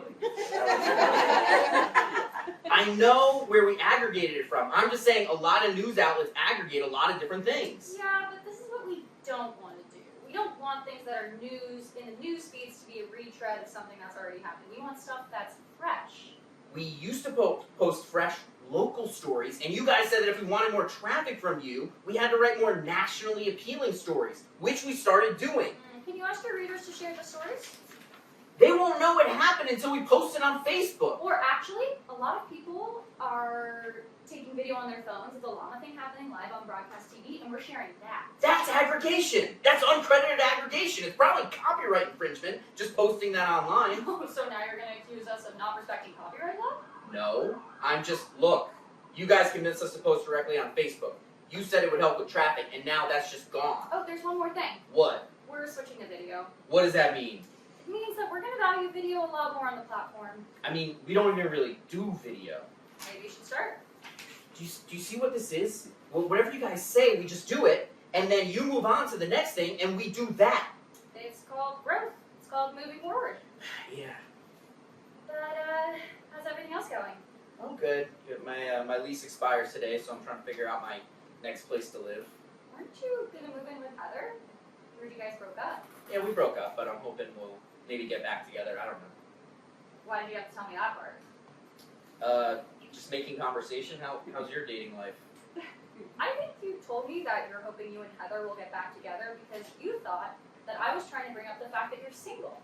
I know where we aggregated it from. I'm just saying a lot of news outlets aggregate a lot of different things. Yeah, but this is what we don't want to do. We don't want things that are news in the news feeds to be a retread of something that's already happened. We want stuff that's fresh. We used to post fresh local stories, and you guys said that if we wanted more traffic from you, we had to write more nationally appealing stories, which we started doing. Can you ask your readers to share the stories? They won't know what happened until we post it on Facebook. Or actually, a lot of people are taking video on their phones of the llama thing happening live on broadcast TV, and we're sharing that. That's aggregation. That's uncredited aggregation. It's probably copyright infringement, just posting that online. So now you're going to accuse us of not respecting copyright law? No, look, you guys convinced us to post directly on Facebook. You said it would help with traffic, and now that's just gone. Oh, there's one more thing. What? We're switching to video. What does that mean? It means that we're going to value video a lot more on the platform. I mean, we don't even really do video. Maybe you should start. Do you see what this is? Well, whatever you guys say, we just do it, and then you move on to the next thing, and we do that. It's called growth. It's called moving forward. Yeah. But, how's everything else going? Oh, good. My lease expires today, so I'm trying to figure out my next place to live. Aren't you going to move in with Heather? I heard you guys broke up. Yeah, we broke up, but I'm hoping we'll maybe get back together. I don't know. Why did you have to tell me that part? Just making conversation. How's your dating life? I think you told me that you're hoping you and Heather will get back together because you thought that I was trying to bring up the fact that you're single.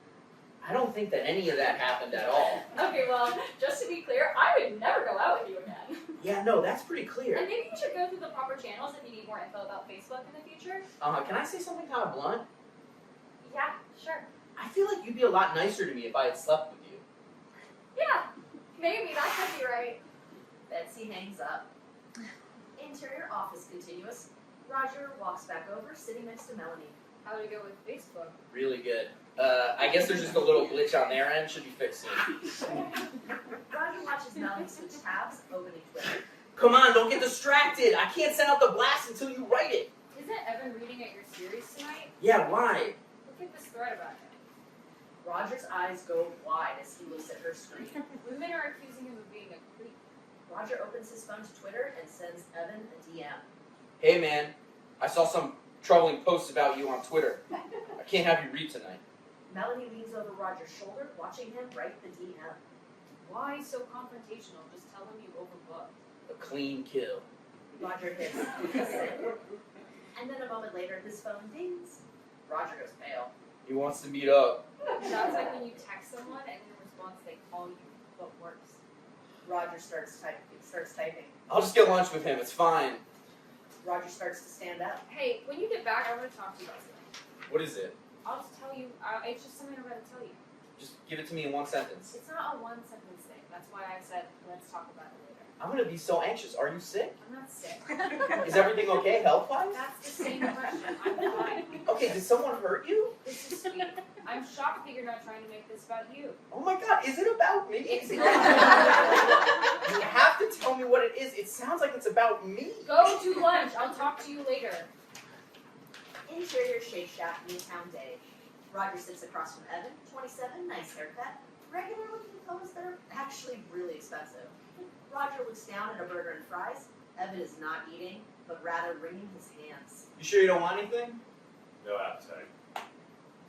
I don't think that any of that happened at all. Okay, well, just to be clear, I would never go out with you again. Yeah, no, that's pretty clear. And maybe you should go through the proper channels if you need more info about Facebook in the future. Can I say something kind of blunt? Yeah, sure. I feel like you'd be a lot nicer to me if I had slept with you. Yeah, maybe that could be right. Betsy hangs up. Interior office continuous. Roger walks back over, sitting next to Melanie. How did it go with Facebook? Really good. I guess there's just a little glitch on their end. Should be fixed soon. Roger watches Melanie switch tabs, opening Twitter. Come on, don't get distracted. I can't send out the blast until you write it. Isn't Evan reading at your series tonight? Yeah, why? Look at this thread about him. Roger's eyes go wide as he looks at her screen. Women are accusing him of being a creep. Roger opens his phone to Twitter and sends Evan a DM. Hey man, I saw some troubling posts about you on Twitter. I can't have you read tonight. Melanie leans over Roger's shoulder, watching him write the DM. Why so confrontational? Just tell him you overbooked. A clean kill. Roger hits. And then a moment later, his phone dings. Roger goes pale. He wants to meet up. Sounds like when you text someone and in response they call you, but worse. Roger starts typing. I'll just get lunch with him. It's fine. Roger starts to stand up. Hey, when you get back, I want to talk to you about something. What is it? I'll just tell you. It's just something I'm going to tell you. Just give it to me in one sentence. It's not a one sentence thing. That's why I said let's talk about it later. I'm gonna be so anxious. Are you sick? I'm not sick. Is everything okay health-wise? That's the same question. I'm fine. Okay, did someone hurt you? This is sweet. I'm shocked that you're not trying to make this about you. Oh my god, is it about me? It's You not. have to tell me what it is. It sounds like it's about me. Go to lunch. I'll talk to you later. Interior Shake Shack, Newtown Day. Roger sits across from Evan, 27, nice haircut. Regular looking clothes that are actually really expensive. Roger looks down at a burger and fries. Evan is not eating, but rather wringing his hands. You sure you don't want anything? No appetite.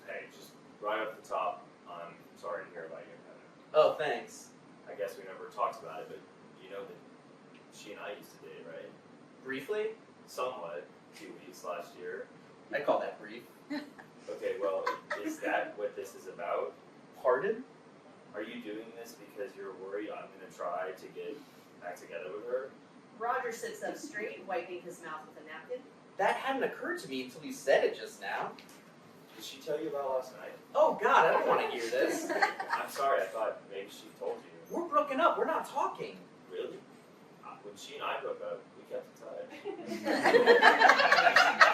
Hey, just right off the top, I'm sorry to hear about you and Heather. Oh, thanks. I guess we never talked about it, but you know that she and I used to date, right? Briefly? Somewhat, 2 weeks last year. I call that brief. Okay, well, is that what this is about? Pardon? Are you doing this because you're worried I'm going to try to get back together with her? Roger sits up straight, wiping his mouth with a napkin. That hadn't occurred to me until you said it just now. Did she tell you about last night? Oh god, I don't want to hear this. I'm sorry, I thought maybe she told you. We're broken up. We're not talking. Really? When she and I broke up, we kept in touch.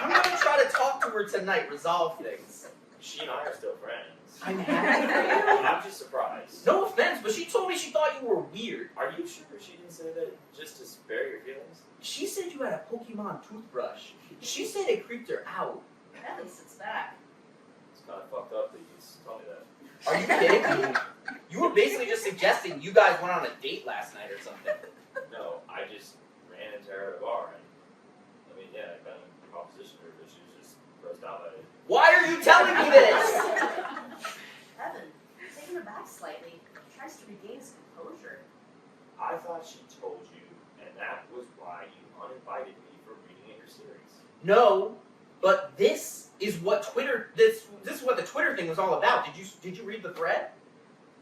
I'm gonna try to talk to her tonight, resolve things. She and I are still friends. I'm happy for you. I'm just surprised. No offense, but she told me she thought you were weird. Are you sure she didn't say that just to spare your feelings? She said you had a Pokemon toothbrush. She said it creeped her out. Ellie sits back. It's kind of fucked up that you told me that. Are you kidding me? You were basically just suggesting you guys went on a date last night or something. No, I just ran into her at a bar and, I mean, yeah, I kind of propositioned her, but she was just grossed out by it. Why are are you telling me this? Evan, taken aback slightly, tries to regain his composure. I thought she told you, and that was why you uninvited me for reading in your series. No, but this is what this is what the Twitter thing was all about. Did you read the thread?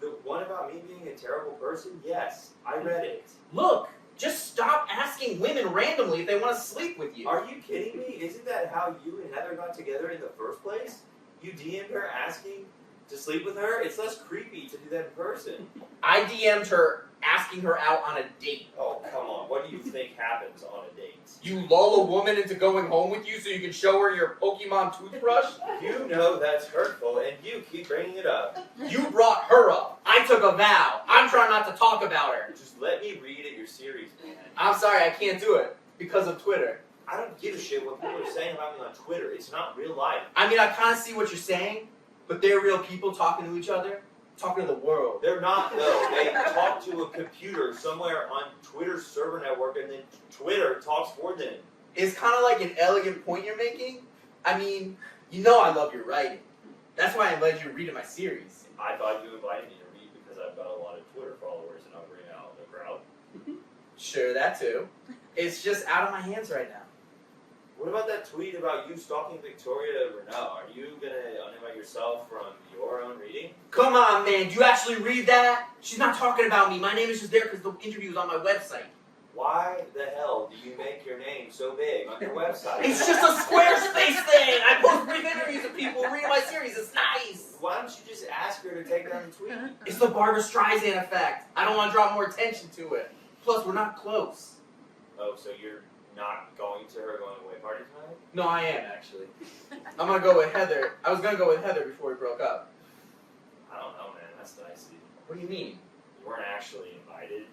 The one about me being a terrible person? Yes, I read it. Look, just stop asking women randomly if they want to sleep with you. Are you kidding me? Isn't that how you and Heather got together in the first place? You DM'd her asking to sleep with her? It's less creepy to do that in person. I DM'd her asking her out on a date. Oh, come on. What do you think happens on a date? You lull a woman into going home with you so you can show her your Pokemon toothbrush? You know that's hurtful, and you keep bringing it up. You brought her up. I took a vow. I'm trying not to talk about her. Just let me read at your series, man. I'm sorry, I can't do it because of Twitter. I don't give a shit what people are saying about me on Twitter. It's not real life. I mean, I kind of see what you're saying, but they're real people talking to each other, talking to the world. They're not, though. They talk to a computer somewhere on Twitter's server network, and then Twitter talks for them. It's kind of like an elegant point you're making. I mean, you know I love your writing. That's why I invited you to read in my series. I thought you invited me to read because I've got a lot of Twitter followers, and I'll bring out the crowd. Sure, that too. It's just out of my hands right now. What about that tweet about you stalking Victoria Renault? Are you going to uninvite yourself from your own reading? Come on, man. Do you actually read that? She's not talking about me. My name is just there because the interview is on my website. Why the hell do you make your name so big on your website? It's just a Squarespace thing. I post brief interviews of people reading my series. It's nice. Why don't you just ask her to take down the tweet? It's the Barbra Streisand effect. I don't want to draw more attention to it. Plus, we're not close. Oh, so you're not going to her going away party tonight? No, I am, actually. I'm going to go with Heather. I was going to go with Heather before we broke up. I don't know, man. That's nice of you. What do you mean? You weren't actually invited.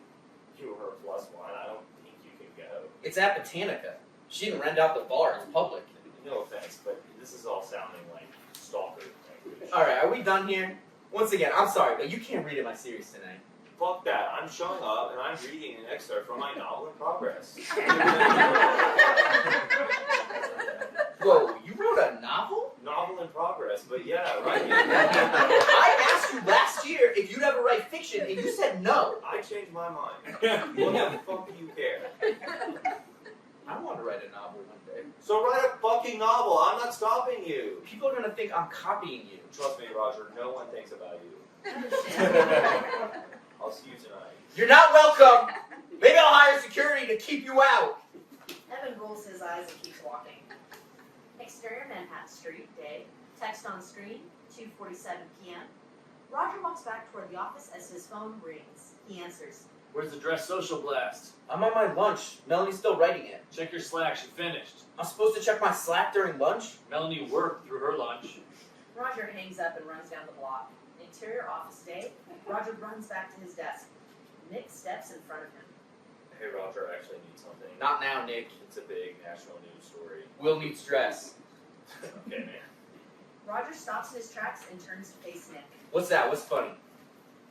You were her plus one. I don't think you can go. It's at Botanica. She didn't rent out the bar. It's public. No offense, but this is all sounding like stalker language. Alright, are we done here? Once again, I'm sorry, but you can't read in my series tonight. Fuck that. I'm showing up and I'm reading an excerpt from my novel in progress. Whoa, you wrote a novel? Novel in progress, but yeah, right. I asked you last year if you'd ever write fiction, and you said no. I changed my mind. Well, how the fuck do you care? I want to write a novel one day. So write a fucking novel. I'm not stopping you. People are going to think I'm copying you. Trust me, Roger. No one thinks about you. I'll see you tonight. You're not welcome. Maybe I'll hire security to keep you out. Evan rolls his eyes and keeps walking. Exterior Manhattan Street, day. Text on screen, 2:47 p.m. Roger walks back toward the office as his phone rings. He answers. Where's the dress social blast? I'm on my lunch. Melanie's still writing it. Check your Slack, she finished. I'm supposed to check my Slack during lunch? Melanie worked through her lunch. Roger hangs up and runs down the block. Interior office day. Roger runs back to his desk. Nick steps in front of him. Hey, Roger, I actually need something. Not now, Nick. It's a big national news story. Will needs dress. Okay, man. Roger stops in his tracks and turns to face Nick. What's that? What's funny?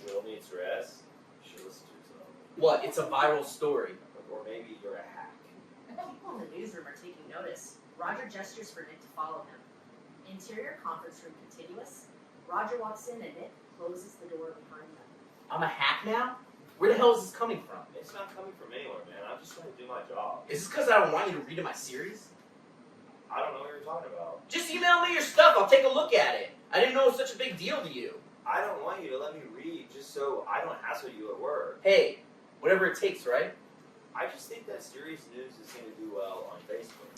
Will needs rest. You should listen to some. What? It's a viral story. Or maybe you're a hack. People in the newsroom are taking notice. Roger gestures for Nick to follow him. Interior conference room contiguous. Roger walks in and Nick closes the door behind them. I'm a hack now? Where the hell is this coming from? It's not coming from anywhere, man. I'm just trying to do my job. Is this because I don't want you to read in my series? I don't know what you're talking about. Just email me your stuff. I'll take a look at it. I didn't know it was such a big deal to you. I don't want you to let me read just so I don't hassle you at work. Hey, whatever it takes, right? I just think that serious news is going to do well on Facebook.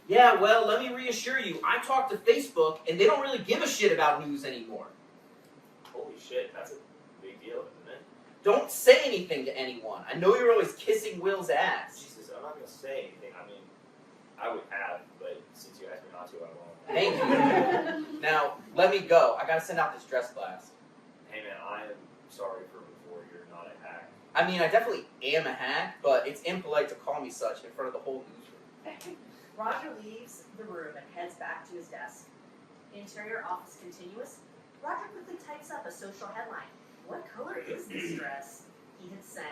Yeah, well, let me reassure you. I talked to Facebook, and they don't really give a shit about news anymore. Holy shit, that's a big deal, isn't it? Don't say anything to anyone. I know you're always kissing Will's ass. Jesus, I'm not going to say anything. I mean, I would have, but since you asked me not to, I won't. Thank you. Now, let me go. I gotta send out this dress blast. Hey man, I am sorry for before. You're not a hack. I mean, I definitely am a hack, but it's impolite to call me such in front of the whole newsroom. Roger leaves the room and heads back to his desk. Interior office continuous. Roger quickly types up a social headline. What color is this dress? He hits send.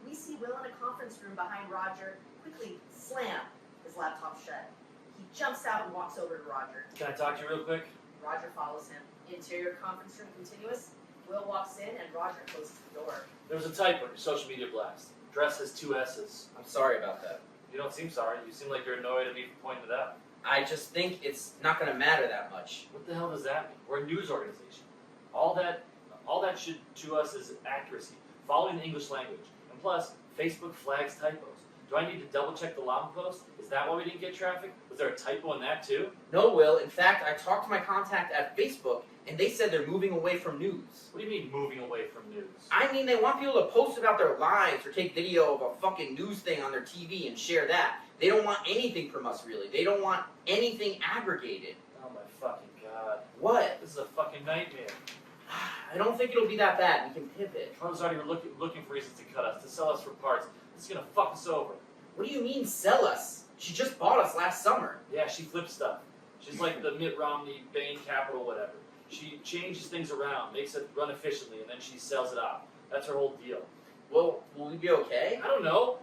We see Will in a conference room behind Roger. Quickly slam his laptop shut. He jumps out and walks over to Roger. Can I talk to you real quick? Roger follows him. Interior conference room continuous. Will walks in and Roger closes the door. There was a typo in your social media blast. Dress has 2 S's. I'm sorry about that. You don't seem sorry. You seem like you're annoyed at me for pointing it out. I just think it's not going to matter that much. What the hell does that mean? We're a news organization. All that should to us is accuracy, following the English language, and plus, Facebook flags typos. Do I need to double check the llama post? Is that why we didn't get traffic? Was there a typo in that too? No, Will. In fact, I talked to my contact at Facebook, and they said they're moving away from news. What do you mean moving away from news? I mean, they want people to post about their lives or take video of a fucking news thing on their TV and share that. They don't want anything from us, really. They don't want anything aggregated. Oh my fucking god. What? This is a fucking nightmare. I don't think it'll be that bad. We can pivot. Trump's already looking for reasons to cut us, to sell us for parts. This is gonna fuck us over. What do you mean, sell us? She just bought us last summer. Yeah, she flips stuff. She's like the Mitt Romney, Bain Capital, whatever. She changes things around, makes it run efficiently, and then she sells it off. That's her whole deal. Well, will we be okay? I don't know.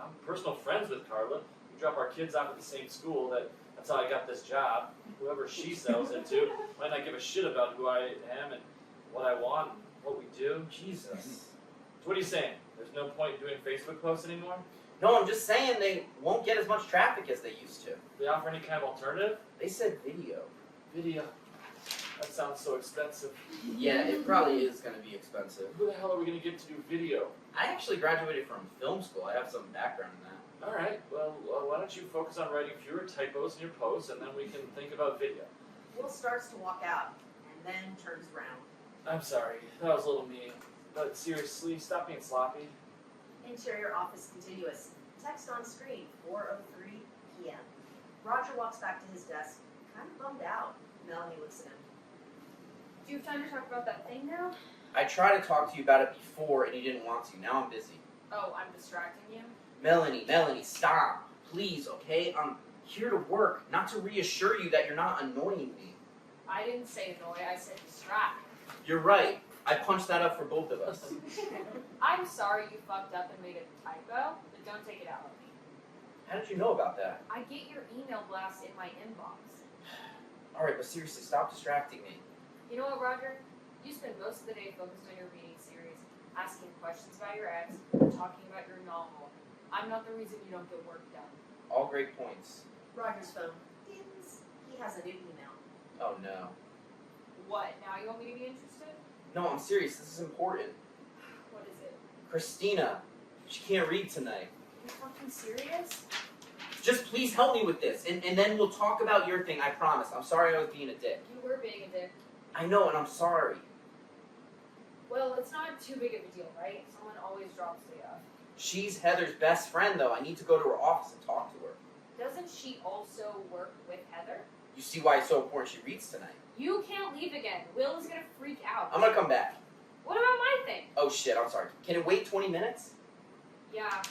I'm personal friends with Carla. We drop our kids off at the same school. That's how I got this job. Whoever she sells it to might not give a shit about who I am and what I want and what we do. Jesus. So what are you saying? There's no point in doing Facebook posts anymore? No, I'm just saying they won't get as much traffic as they used to. Do they offer any kind of alternative? They said video. Video. That sounds so expensive. Yeah, it probably is going to be expensive. Who the hell are we going to get to do video? I actually graduated from film school. I have some background in that. Alright, well, why don't you focus on writing fewer typos in your posts and then we can think about video. Will starts to walk out and then turns around. I'm sorry, that was a little mean. But seriously, stop being sloppy. Interior office continuous. Text on screen, 4:03 p.m. Roger walks back to his desk, kind of bummed out. Melanie looks at him. Do you have time to talk about that thing now? I tried to talk to you about it before and you didn't want to. Now I'm busy. Oh, I'm distracting you? Melanie, stop. Please, okay? I'm here to work, not to reassure you that you're not annoying me. I didn't say annoy, I said distract. You're right. I punched that up for both of us. I'm sorry you fucked up and made a typo, but don't take it out on me. How did you know about that? I get your email blast in my inbox. Alright, but seriously, stop distracting me. You know what, Roger? You spend most of the day focused on your reading series, asking questions about your ex, and talking about your novel. I'm not the reason you don't get work done. All great points. Roger's phone dings. He has a new email. Oh no. What, now you want me to be interested? No, I'm serious. This is important. What is it? Christina, she can't read tonight. You fucking serious? Just please help me with this, and then we'll talk about your thing, I promise. I'm sorry I was being a dick. You were being a dick. I know, and I'm sorry. Well, it's not too big of a deal, right? Someone always drops me off. She's Heather's best friend, though. I need to go to her office and talk to her. Doesn't she also work with Heather? You see why it's so important she reads tonight. You can't leave again. Will is gonna freak out. I'm gonna come back. What about my thing? Oh shit, I'm sorry. Can it wait 20 minutes? Yeah.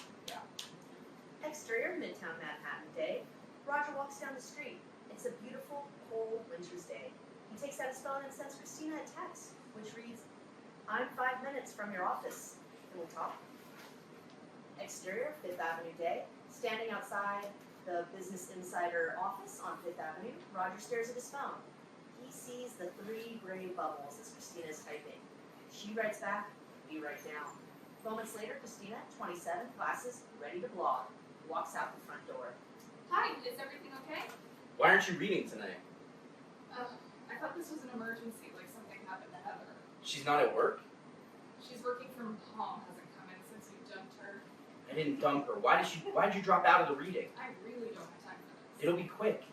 Exterior Midtown Manhattan day. Roger walks down the street. It's a beautiful, cold winter's day. He takes out his phone and sends Christina a text, which reads, "I'm 5 minutes from your office. Can we talk?" Exterior Fifth Avenue day. Standing outside the Business Insider office on Fifth Avenue, Roger stares at his phone. He sees the 3 gray bubbles as Christina is typing. She writes back, "Be right down." Moments later, Christina, 27, glasses, ready to blog, walks out the front door. Hi, is everything okay? Why aren't you reading tonight? I thought this was an emergency, like something happened to Heather. She's not at work? She's working from home, hasn't come in since you dumped her. I didn't dump her. Why'd you drop out of the reading? I really don't have time for this. It'll be quick.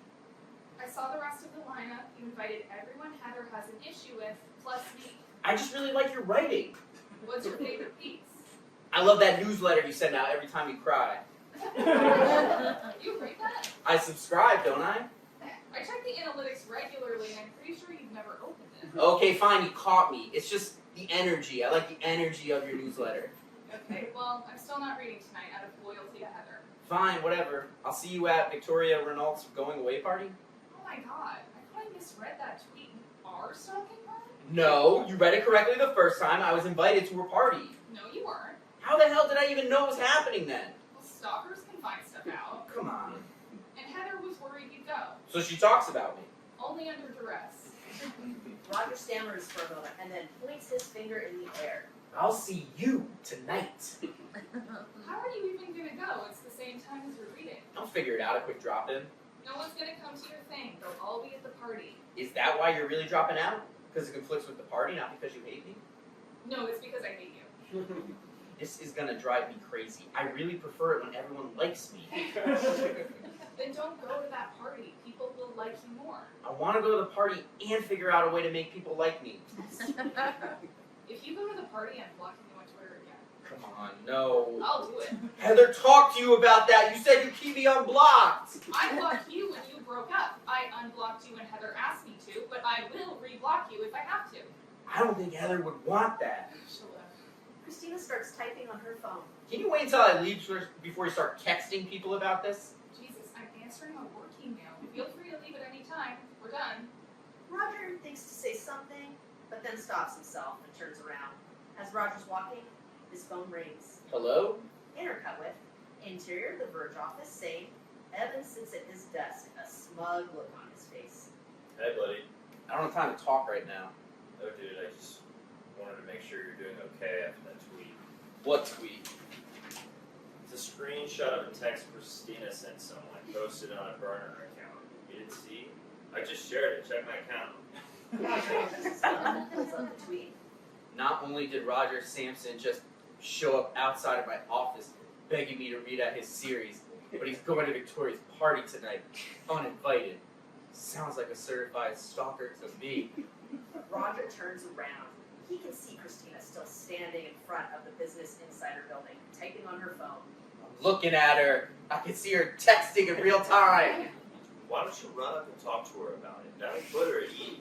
I saw the rest of the lineup. You invited everyone Heather has an issue with, plus me. I just really like your writing. What's your favorite piece? I love that newsletter you send out every time you cry. You read that? I subscribe, don't I? I check the analytics regularly, and I'm pretty sure you've never opened it. Okay, fine, you caught me. It's just the energy. I like the energy of your newsletter. Okay, well, I'm still not reading tonight out of loyalty to Heather. Fine, whatever. I'll see you at Victoria Renault's going away party. Oh my god, I thought I misread that tweet. You are stalking her? No, you read it correctly the first time. I was invited to her party. No, you weren't. How the hell did I even know it was happening then? Well, stalkers can find stuff out. Come on. And Heather was worried you'd go. So she talks about me. Only under duress. Roger stammers for a moment and then points his finger in the air. I'll see you tonight. How are you even gonna go? It's the same time as we're reading. I'll figure it out. A quick drop in. No one's gonna come to your thing. They'll all be at the party. Is that why you're really dropping out? Because it conflicts with the party, not because you hate me? No, it's because I hate you. This is gonna drive me crazy. I really prefer it when everyone likes me. Then don't go to that party. People will like you more. I want to go to the party and figure out a way to make people like me. If you go to the party, I'm blocking you on Twitter again. Come on, no. I'll do it. Heather talked to you about that. You said you keep me unblocked. I blocked you when you broke up. I unblocked you when Heather asked me to, but I will re-block you if I have to. I don't think Heather would want that. Christina starts typing on her phone. Can you wait until I leave first before you start texting people about this? Jesus, I'm answering a work email. Feel free to leave at any time. We're done. Roger thinks to say something, but then stops himself and turns around. As Roger's walking, his phone rings. Hello? Intercut with, interior the Verge office, saying, Evan sits at his desk, a smug look on his face. Hey, buddy. I don't have time to talk right now. Oh, dude, I just wanted to make sure you're doing okay after that tweet. What tweet? It's a screenshot of a text Christina sent someone, posted on a burner account. You didn't see? I just shared it. Check my account. Roger pulls up the tweet. Not only did Roger Sampson just show up outside of my office begging me to read out his series, but he's going to Victoria's party tonight, uninvited. Sounds like a certified stalker to me. Roger turns around. He can see Christina still standing in front of the Business Insider building, typing on her phone. I'm looking at her. I can see her texting in real time. Why don't you run up and talk to her about it? That'll put her at ease.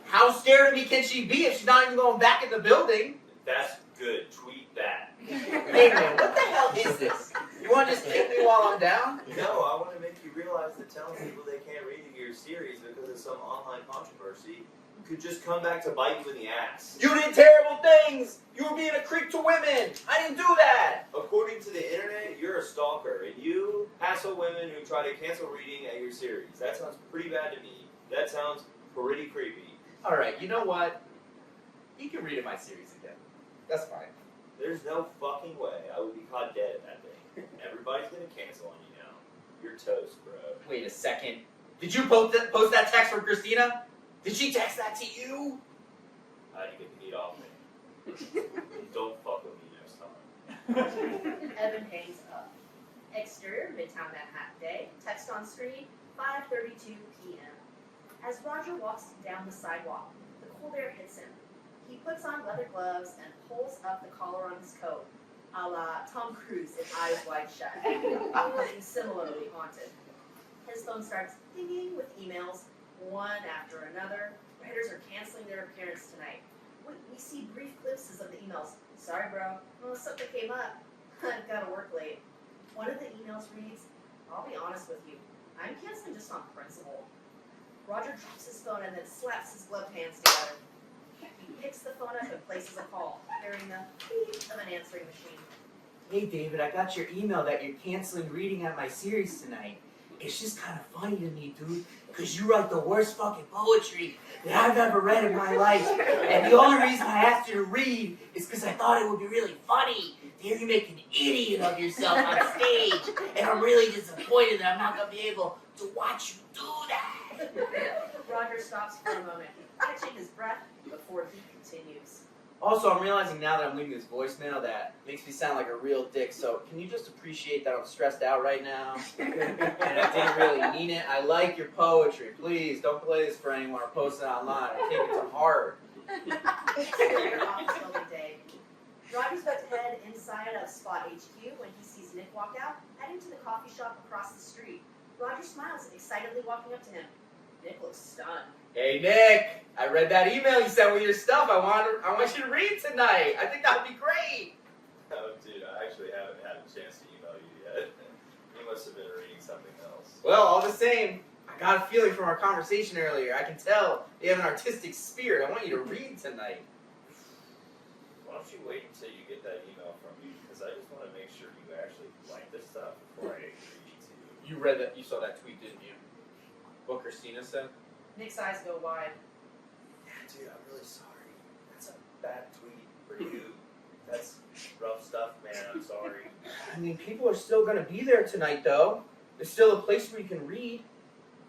How scared of me can she be if she's not even going back in the building? That's good. Tweet that. Hey man, what the hell is this? You want to just kick me while I'm down? No, I want to make you realize that telling people they can't read your series because of some online controversy could just come back to bite you in the ass. You did terrible things! You were being a creep to women! I didn't do that! According to the internet, you're a stalker, and you hassle women who try to cancel reading at your series. That sounds pretty bad to me. That sounds pretty creepy. Alright, you know what? You can read in my series again. That's fine. There's no fucking way I would be caught dead at that thing. Everybody's gonna cancel on you now. You're toast, bro. Wait a second. Did you post that text from Christina? Did she text that to you? How do you get the heat off me? Don't fuck with me next time. Evan hangs up. Exterior, Midtown Manhattan day. Text on screen, 5:32 p.m. As Roger walks down the sidewalk, the cold air hits him. He puts on leather gloves and pulls up the collar on his coat, a la Tom Cruise in Eyes Wide Shut, looking similarly haunted. His phone starts dinging with emails, one after another. Writers are canceling their appearance tonight. We see brief glimpses of the emails. Sorry, bro. Well, something came up. I've got to work late. One of the emails reads, I'll be honest with you. I'm canceling just on principle. Roger drops his phone and then slaps his gloved hands together. He picks the phone up and places a call, hearing the beep of an answering machine. Hey David, I got your email that you're canceling reading at my series tonight. It's just kind of funny to me, dude, because you write the worst fucking poetry that I've ever read in my life. And the only reason I asked you to read is because I thought it would be really funny to hear you make an idiot of yourself on stage. And I'm really disappointed that I'm not going to be able to watch you do that. Roger stops for a moment, catching his breath before he continues. Also, I'm realizing now that I'm leaving this voicemail that makes me sound like a real dick, so can you just appreciate that I'm stressed out right now? And I didn't really mean it. I like your poetry. Please, don't play this for anyone or post it online. I take it to heart. Exterior office building day. Roger's about to head inside of Spot HQ when he sees Nick walk out, heading to the coffee shop across the street. Roger smiles, excitedly walking up to him. Nick looks stunned. Hey Nick, I read that email you sent with your stuff. I want you to read tonight. I think that would be great. Oh, dude, I actually haven't had a chance to email you yet. You must have been reading something else. Well, all the same, I got a feeling from our conversation earlier. I can tell you have an artistic spirit. I want you to read tonight. Why don't you wait until you get that email from me? Because I just want to make sure you actually like this stuff before I agree to. You read that? You saw that tweet, didn't you? What Christina said? Nick's eyes go wide. Yeah, dude, I'm really sorry. That's a bad tweet for you. That's rough stuff, man. I'm sorry. I mean, people are still gonna be there tonight, though. There's still a place where you can read.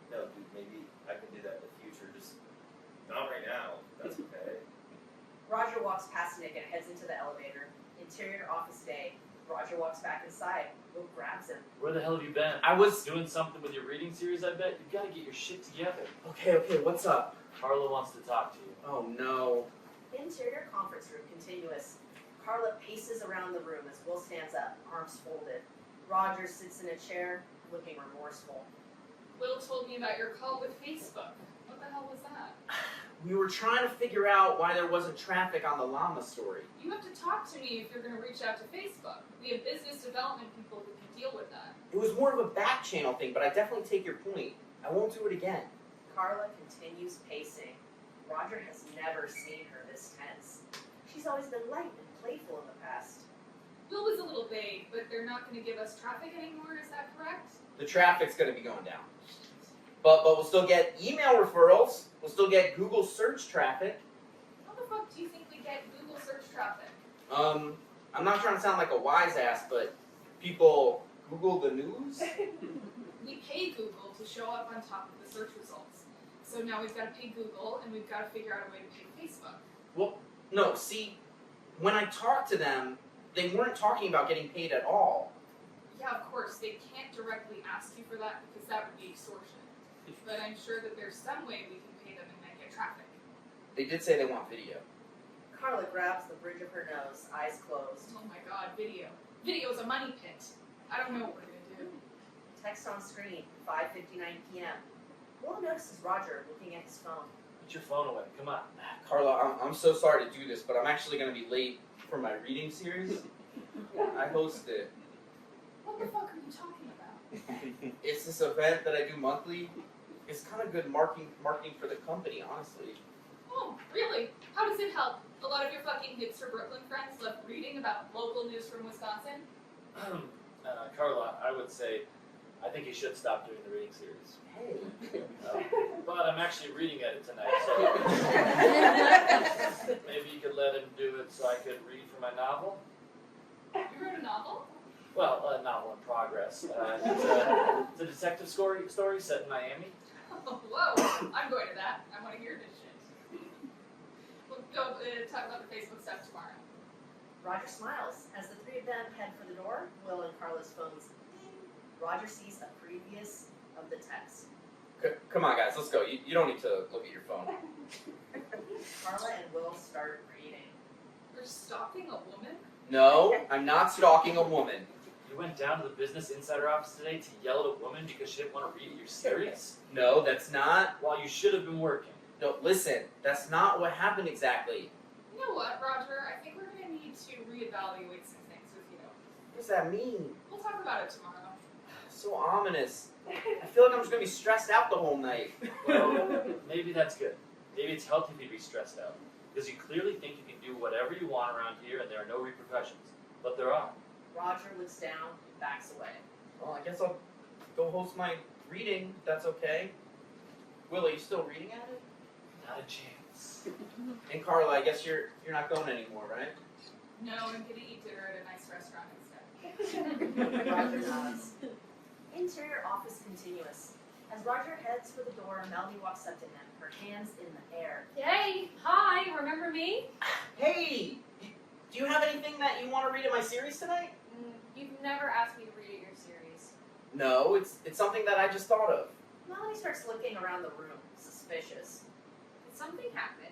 No, dude, maybe I can do that in the future. Just not right now. That's okay. Roger walks past Nick and heads into the elevator. Interior office day. Roger walks back inside. Will grabs him. Where the hell have you been? I was. Doing something with your reading series, I bet? You gotta get your shit together. Okay, what's up? Carla wants to talk to you. Oh no. Interior conference room continuous. Carla paces around the room as Will stands up, arms folded. Roger sits in a chair, looking remorseful. Will told me about your call with Facebook. What the hell was that? We were trying to figure out why there wasn't traffic on the llama story. You have to talk to me if you're going to reach out to Facebook. We have business development people who can deal with that. It was more of a back channel thing, but I definitely take your point. I won't do it again. Carla continues pacing. Roger has never seen her this tense. She's always been light and playful in the past. Will was a little vague, but they're not going to give us traffic anymore, is that correct? The traffic's gonna be going down. But we'll still get email referrals. We'll still get Google search traffic. How the fuck do you think we get Google search traffic? I'm not trying to sound like a wise ass, but people Google the news? We pay Google to show up on top of the search results. So now we've got to pay Google, and we've got to figure out a way to pay Facebook. Well, no, see, when I talked to them, they weren't talking about getting paid at all. Yeah, of course, they can't directly ask you for that because that would be extortion. But I'm sure that there's some way we can pay them and then get traffic. They did say they want video. Carla grabs the bridge of her nose, eyes closed. Oh my god, video. Video's a money pit. I don't know what we're going to do. Text on screen, 5:59 p.m. Will notices Roger looking at his phone. Put your phone away. Come on. Carla, I'm so sorry to do this, but I'm actually going to be late for my reading series. I host it. What the fuck are you talking about? It's this event that I do monthly. It's kind of good marketing for the company, honestly. Oh, really? How does it help? A lot of your fucking hipster Brooklyn friends love reading about local news from Wisconsin? Carla, I would say, I think you should stop doing the reading series. Hey. But I'm actually reading at it tonight, so maybe you could let him do it so I could read from my novel? You wrote a novel? Well, a novel in progress. It's a detective story set in Miami. Whoa, I'm going to that. I want to hear this shit. We'll go talk about the Facebook stuff tomorrow. Roger smiles. As the three of them head for the door, Will and Carla's phones ding. Roger sees a previous of the text. Come on, guys, let's go. You don't need to look at your phone. Carla and Will start reading. You're stalking a woman? No, I'm not stalking a woman. You went down to the Business Insider office today to yell at a woman because she didn't want to read your series? No, that's not. While you should have been working. No, listen, that's not what happened exactly. You know what, Roger? I think we're going to need to reevaluate some things with you. What does that mean? We'll talk about it tomorrow. So ominous. I feel like I'm just gonna be stressed out the whole night. Well, maybe that's good. Maybe it's healthy to be stressed out. Because you clearly think you can do whatever you want around here and there are no repercussions. But there are. Roger looks down and backs away. Well, I guess I'll go host my reading, if that's okay. Will, are you still reading at it? Not a chance. And Carla, I guess you're not going anymore, right? No, I'm going to eat dinner at a nice restaurant instead. Roger nods. Interior office continuous. As Roger heads for the door, Melanie walks up to him, her hands in the air. Hey, hi, remember me? Hey! Do you have anything that you want to read in my series tonight? You've never asked me to read at your series. No, it's something that I just thought of. Melanie starts looking around the room, suspicious. Did something happen?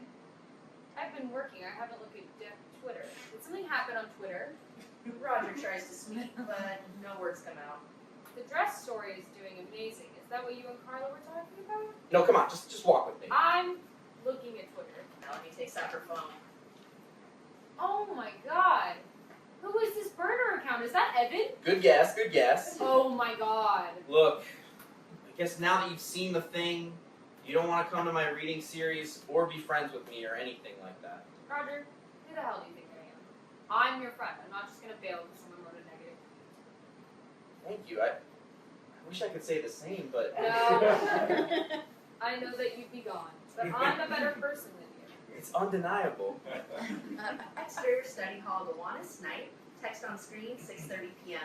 I've been working, I haven't looked at Twitter. Did something happen on Twitter? Roger tries to speak, but no words come out. The dress story is doing amazing. Is that what you and Carla were talking about? No, come on, just walk with me. I'm looking at Twitter. Melanie takes out her phone. Oh my god. Who is this burner account? Is that Evan? Good guess, good guess. Oh my god. Look, I guess now that you've seen the thing, you don't want to come to my reading series or be friends with me or anything like that. Roger, who the hell do you think I am? I'm your friend. I'm not just gonna bail because someone wrote a negative. Thank you. I wish I could say the same, but No. I know that you'd be gone, but I'm a better person than you. It's undeniable. Exterior study hall, Gowanus, night. Text on screen, 6:30 p.m.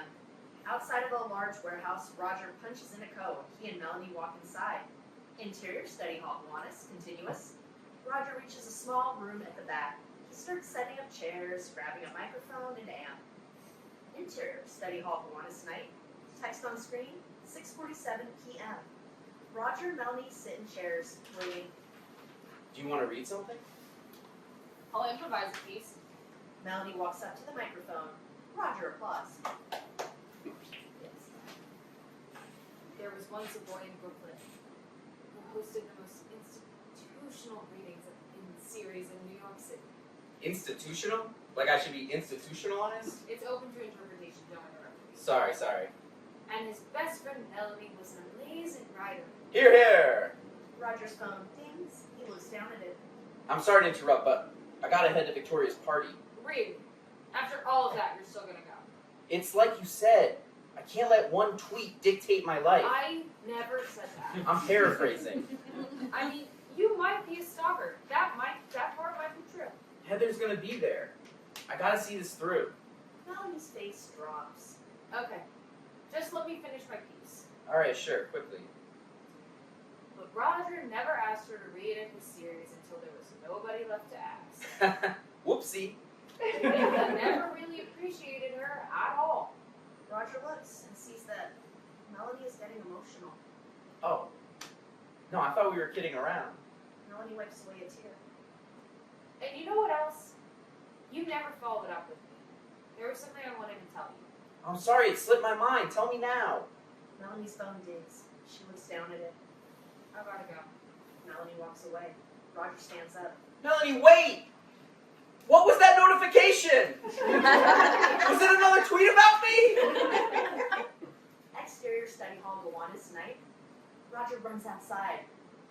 Outside of a large warehouse, Roger punches in a code. He and Melanie walk inside. Interior study hall, Gowanus, continuous. Roger reaches a small room at the back. He starts setting up chairs, grabbing a microphone and amp. Interior study hall, Gowanus, night. Text on screen, 6:47 p.m. Roger and Melanie sit in chairs, waiting. Do you want to read something? I'll improvise a piece. Melanie walks up to the microphone. Roger applauds. Yes. There was once a boy in Brooklyn who hosted the most institutional readings in series in New York City. Institutional? Like I should be institutionalized? It's open to interpretation, don't interrupt me. Sorry. And his best friend Melanie was an amazing writer. Here, here! Roger's phone dings. He looks down at it. I'm sorry to interrupt, but I gotta head to Victoria's party. Really? After all of that, you're still gonna go? It's like you said. I can't let one tweet dictate my life. I never said that. I'm paraphrasing. I mean, you might be a stalker. That part might be true. Heather's gonna be there. I gotta see this through. Melanie's face drops. Okay. Just let me finish my piece. Alright, sure, quickly. But Roger never asked her to read in his series until there was nobody left to ask. Whoopsie. He never really appreciated her at all. Roger looks and sees that Melanie is getting emotional. Oh. No, I thought we were kidding around. Melanie wipes away a tear. And you know what else? You never followed up with me. There was something I wanted to tell you. I'm sorry, it slipped my mind. Tell me now. Melanie's phone dings. She looks down at it. I gotta go. Melanie walks away. Roger stands up. Melanie, wait! What was that notification? Was it another tweet about me? Exterior study hall, Gowanus, night. Roger runs outside.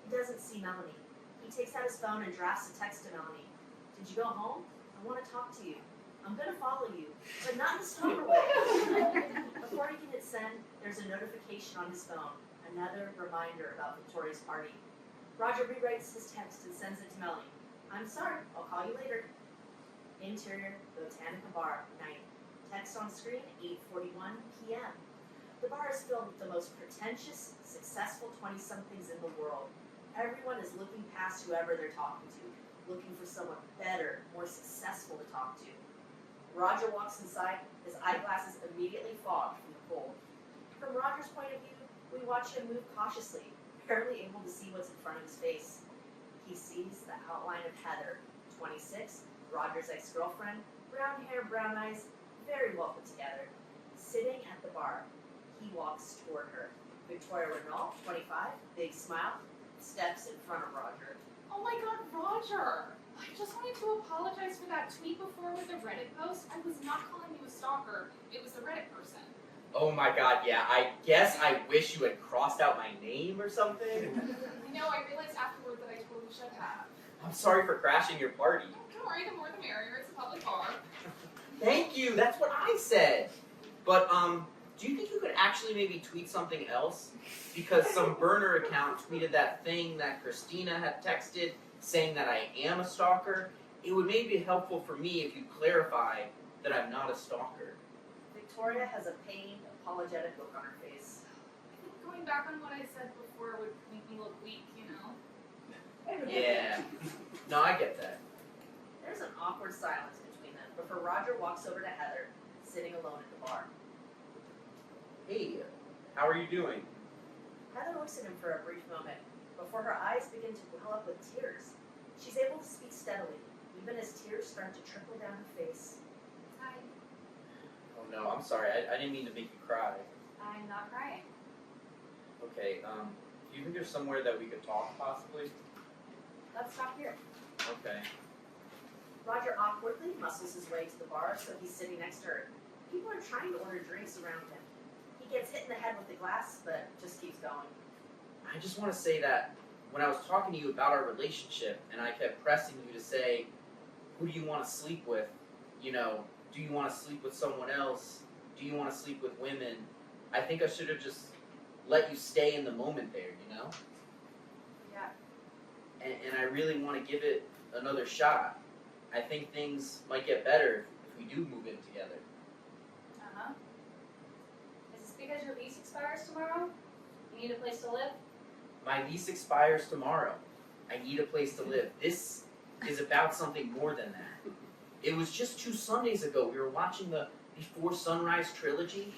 He doesn't see Melanie. He takes out his phone and drafts a text to Melanie. Did you go home? I want to talk to you. I'm going to follow you, but not in the stalker way. Before he can hit send, there's a notification on his phone. Another reminder about Victoria's party. Roger rewrites his text and sends it to Melanie. I'm sorry, I'll call you later. Interior, Botanica Bar, night. Text on screen, 8:41 p.m. The bar is filled with the most pretentious, successful 20-somethings in the world. Everyone is looking past whoever they're talking to, looking for someone better, more successful to talk to. Roger walks inside, his eyeglasses immediately fog from the cold. From Roger's point of view, we watch him move cautiously, barely able to see what's in front of his face. He sees the outline of Heather, 26, Roger's ex-girlfriend, brown hair, brown eyes, very well put together, sitting at the bar. He walks toward her. Victoria Renault, 25, big smile, steps in front of Roger. Oh my god, Roger! I just wanted to apologize for that tweet before with the Reddit post. I was not calling you a stalker. It was the Reddit person. Oh my god, yeah, I guess I wish you had crossed out my name or something. I know, I realized afterward that I totally should have. I'm sorry for crashing your party. Don't worry, the more the merrier. It's a public bar. Thank you, that's what I said. But, do you think you could actually maybe tweet something else? Because some burner account tweeted that thing that Christina had texted saying that I am a stalker. It would maybe be helpful for me if you clarify that I'm not a stalker. Victoria has a pained, apologetic look on her face. I think going back on what I said before would make me look weak, you know? Yeah. No, I get that. There's an awkward silence between them before Roger walks over to Heather, sitting alone at the bar. Hey, how are you doing? Heather looks at him for a brief moment before her eyes begin to well up with tears. She's able to speak steadily, even as tears start to trickle down her face. Hi. Oh no, I'm sorry. I didn't mean to make you cry. I'm not crying. Okay, do you think there's somewhere that we could talk possibly? Let's stop here. Okay. Roger awkwardly muscles his way to the bar so he's sitting next to her. People are trying to order drinks around him. He gets hit in the head with the glass, but just keeps going. I just want to say that when I was talking to you about our relationship and I kept pressing you to say, who do you want to sleep with? You know, do you want to sleep with someone else? Do you want to sleep with women? I think I should have just let you stay in the moment there, you know? Yeah, and I really want to give it another shot. I think things might get better if we do move in together. Uh-huh. Is this because your lease expires tomorrow? You need a place to live? My lease expires tomorrow. I need a place to live. This is about something more than that. It was just 2 Sundays ago we were watching the Before Sunrise trilogy,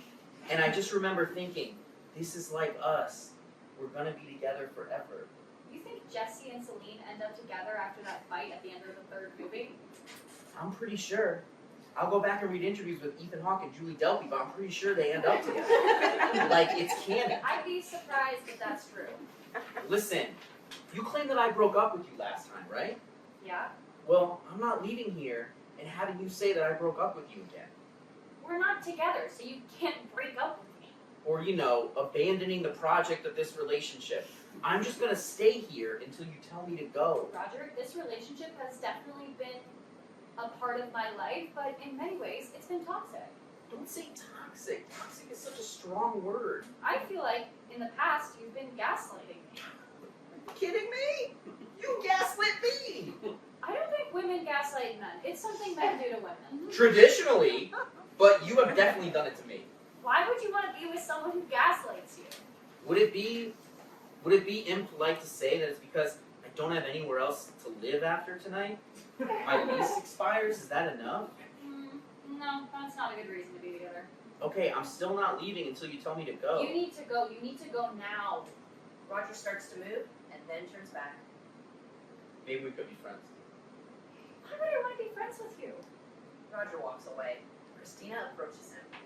and I just remember thinking, this is like us. We're gonna be together forever. You think Jesse and Celine end up together after that fight at the end of the 3rd movie? I'm pretty sure. I'll go back and read interviews with Ethan Hawke and Julie Delpy, but I'm pretty sure they end up together. Like it's canon. I'd be surprised if that's true. Listen, you claimed that I broke up with you last time, right? Yeah? Well, I'm not leaving here and having you say that I broke up with you again. We're not together, so you can't break up with me. Or, abandoning the project of this relationship. I'm just gonna stay here until you tell me to go. Roger, this relationship has definitely been a part of my life, but in many ways, it's been toxic. Don't say toxic. Toxic is such a strong word. I feel like in the past, you've been gaslighting me. Are you kidding me? You gaslit me! I don't think women gaslight men. It's something men do to women. Traditionally, but you have definitely done it to me. Why would you want to be with someone who gaslights you? Would it be impolite to say that it's because I don't have anywhere else to live after tonight? My lease expires, is that enough? No, that's not a good reason to be together. Okay, I'm still not leaving until you tell me to go. You need to go. You need to go now. Roger starts to move and then turns back. Maybe we could be friends. Why would I want to be friends with you? Roger walks away. Christina approaches him.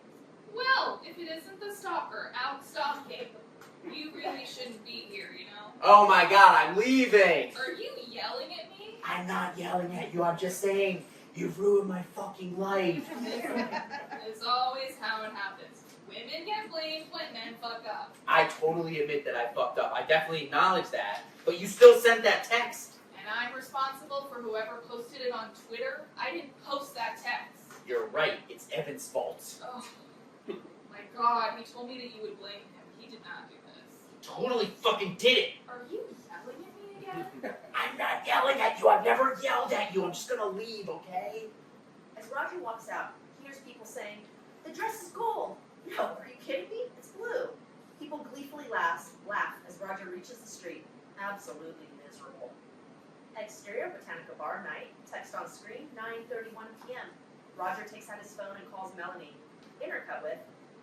Well, if it isn't the stalker out stalking, you really shouldn't be here, you know? Oh my god, I'm leaving! Are you yelling at me? I'm not yelling at you, I'm just saying, you've ruined my fucking life. It's always how it happens. Women get blamed when men fuck up. I totally admit that I fucked up. I definitely acknowledge that. But you still sent that text. And I'm responsible for whoever posted it on Twitter. I didn't post that text. You're right, it's Evan's fault. Oh, my God, he told me that you would blame him. He did not do this. Totally fucking did it. Are you yelling at me again? I'm not yelling at you, I've never yelled at you. I'm just gonna leave, okay? As Roger walks out, he hears people saying, "The dress is gold." No, are you kidding me? It's blue. People gleefully laugh as Roger reaches the street, absolutely miserable. Exterior Botanica Bar night, text on screen, 9:31 p.m. Roger takes out his phone and calls Melanie. Intercut with,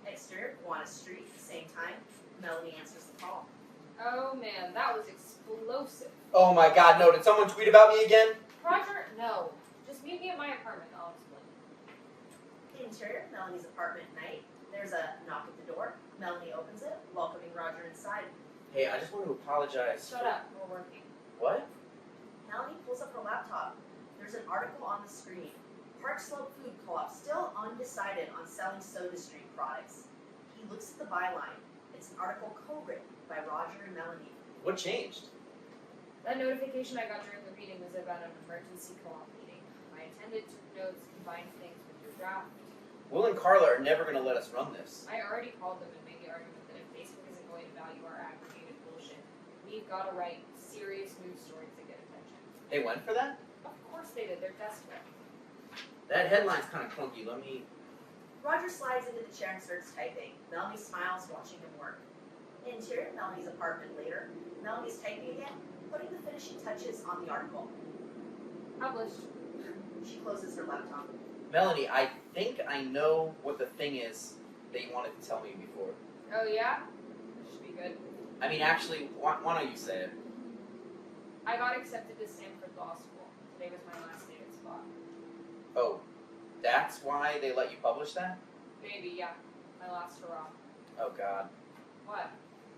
exterior Kiwanis Street, same time. Melanie answers the call. Oh man, that was explosive. Oh my god, no, did someone tweet about me again? Roger, no. Just meet me at my apartment. I'll explain. Interior, Melanie's apartment night. There's a knock at the door. Melanie opens it, welcoming Roger inside. Hey, I just want to apologize. Shut up. We're working. What? Melanie pulls up her laptop. There's an article on the screen. Park Slope Food Co-op still undecided on selling SodaStream products. He looks at the byline. It's an article co-written by Roger and Melanie. What changed? That notification I got during the reading was about an emergency co-op meeting. I intended to notes combine things with your draft. Will and Carla are never going to let us run this. I already called them and made the argument that if Facebook isn't going to value our aggregated bullshit, we've got to write serious news stories that get attention. They went for that? Of course they did. They're desperate. That headline's kind of clunky. Let me... Roger slides into the chair and starts typing. Melanie smiles, watching him work. Interior, Melanie's apartment later. Melanie's typing again, putting the finishing touches on the article. Published. She closes her laptop. Melanie, I think I know what the thing is that you wanted to tell me before. Oh yeah? This should be good. I mean, actually, why don't you say it? I got accepted to Stanford Law School. Today was my last day at spot. Oh, that's why they let you publish that? Maybe, yeah. My last hurrah. Oh god. What?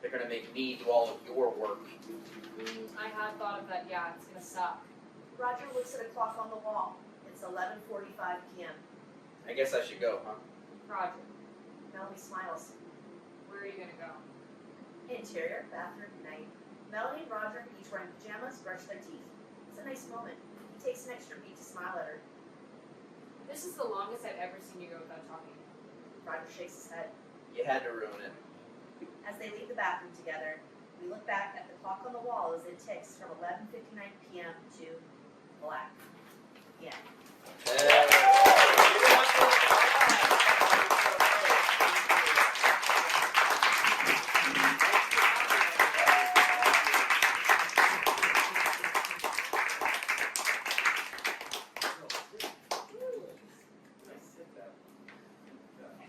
They're gonna make me do all of your work. I had thought of that, yeah. It's gonna suck. Roger looks at a clock on the wall. It's 11:45 p.m. I guess I should go, huh? Roger, Melanie smiles. where are you gonna go? Interior, bathroom, night. Melanie and Roger, each wearing pajamas, brush their teeth. It's a nice moment. He takes an extra beat to smile at her. This is the longest I've ever seen you go without talking. Roger shakes his head. You had to ruin it. As they leave the bathroom together, we look back at the clock on the wall as it ticks from 11:59 p.m. to black. Yeah.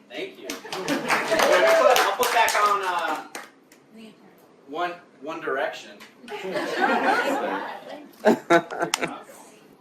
Thank you. I'll put back on One Direction.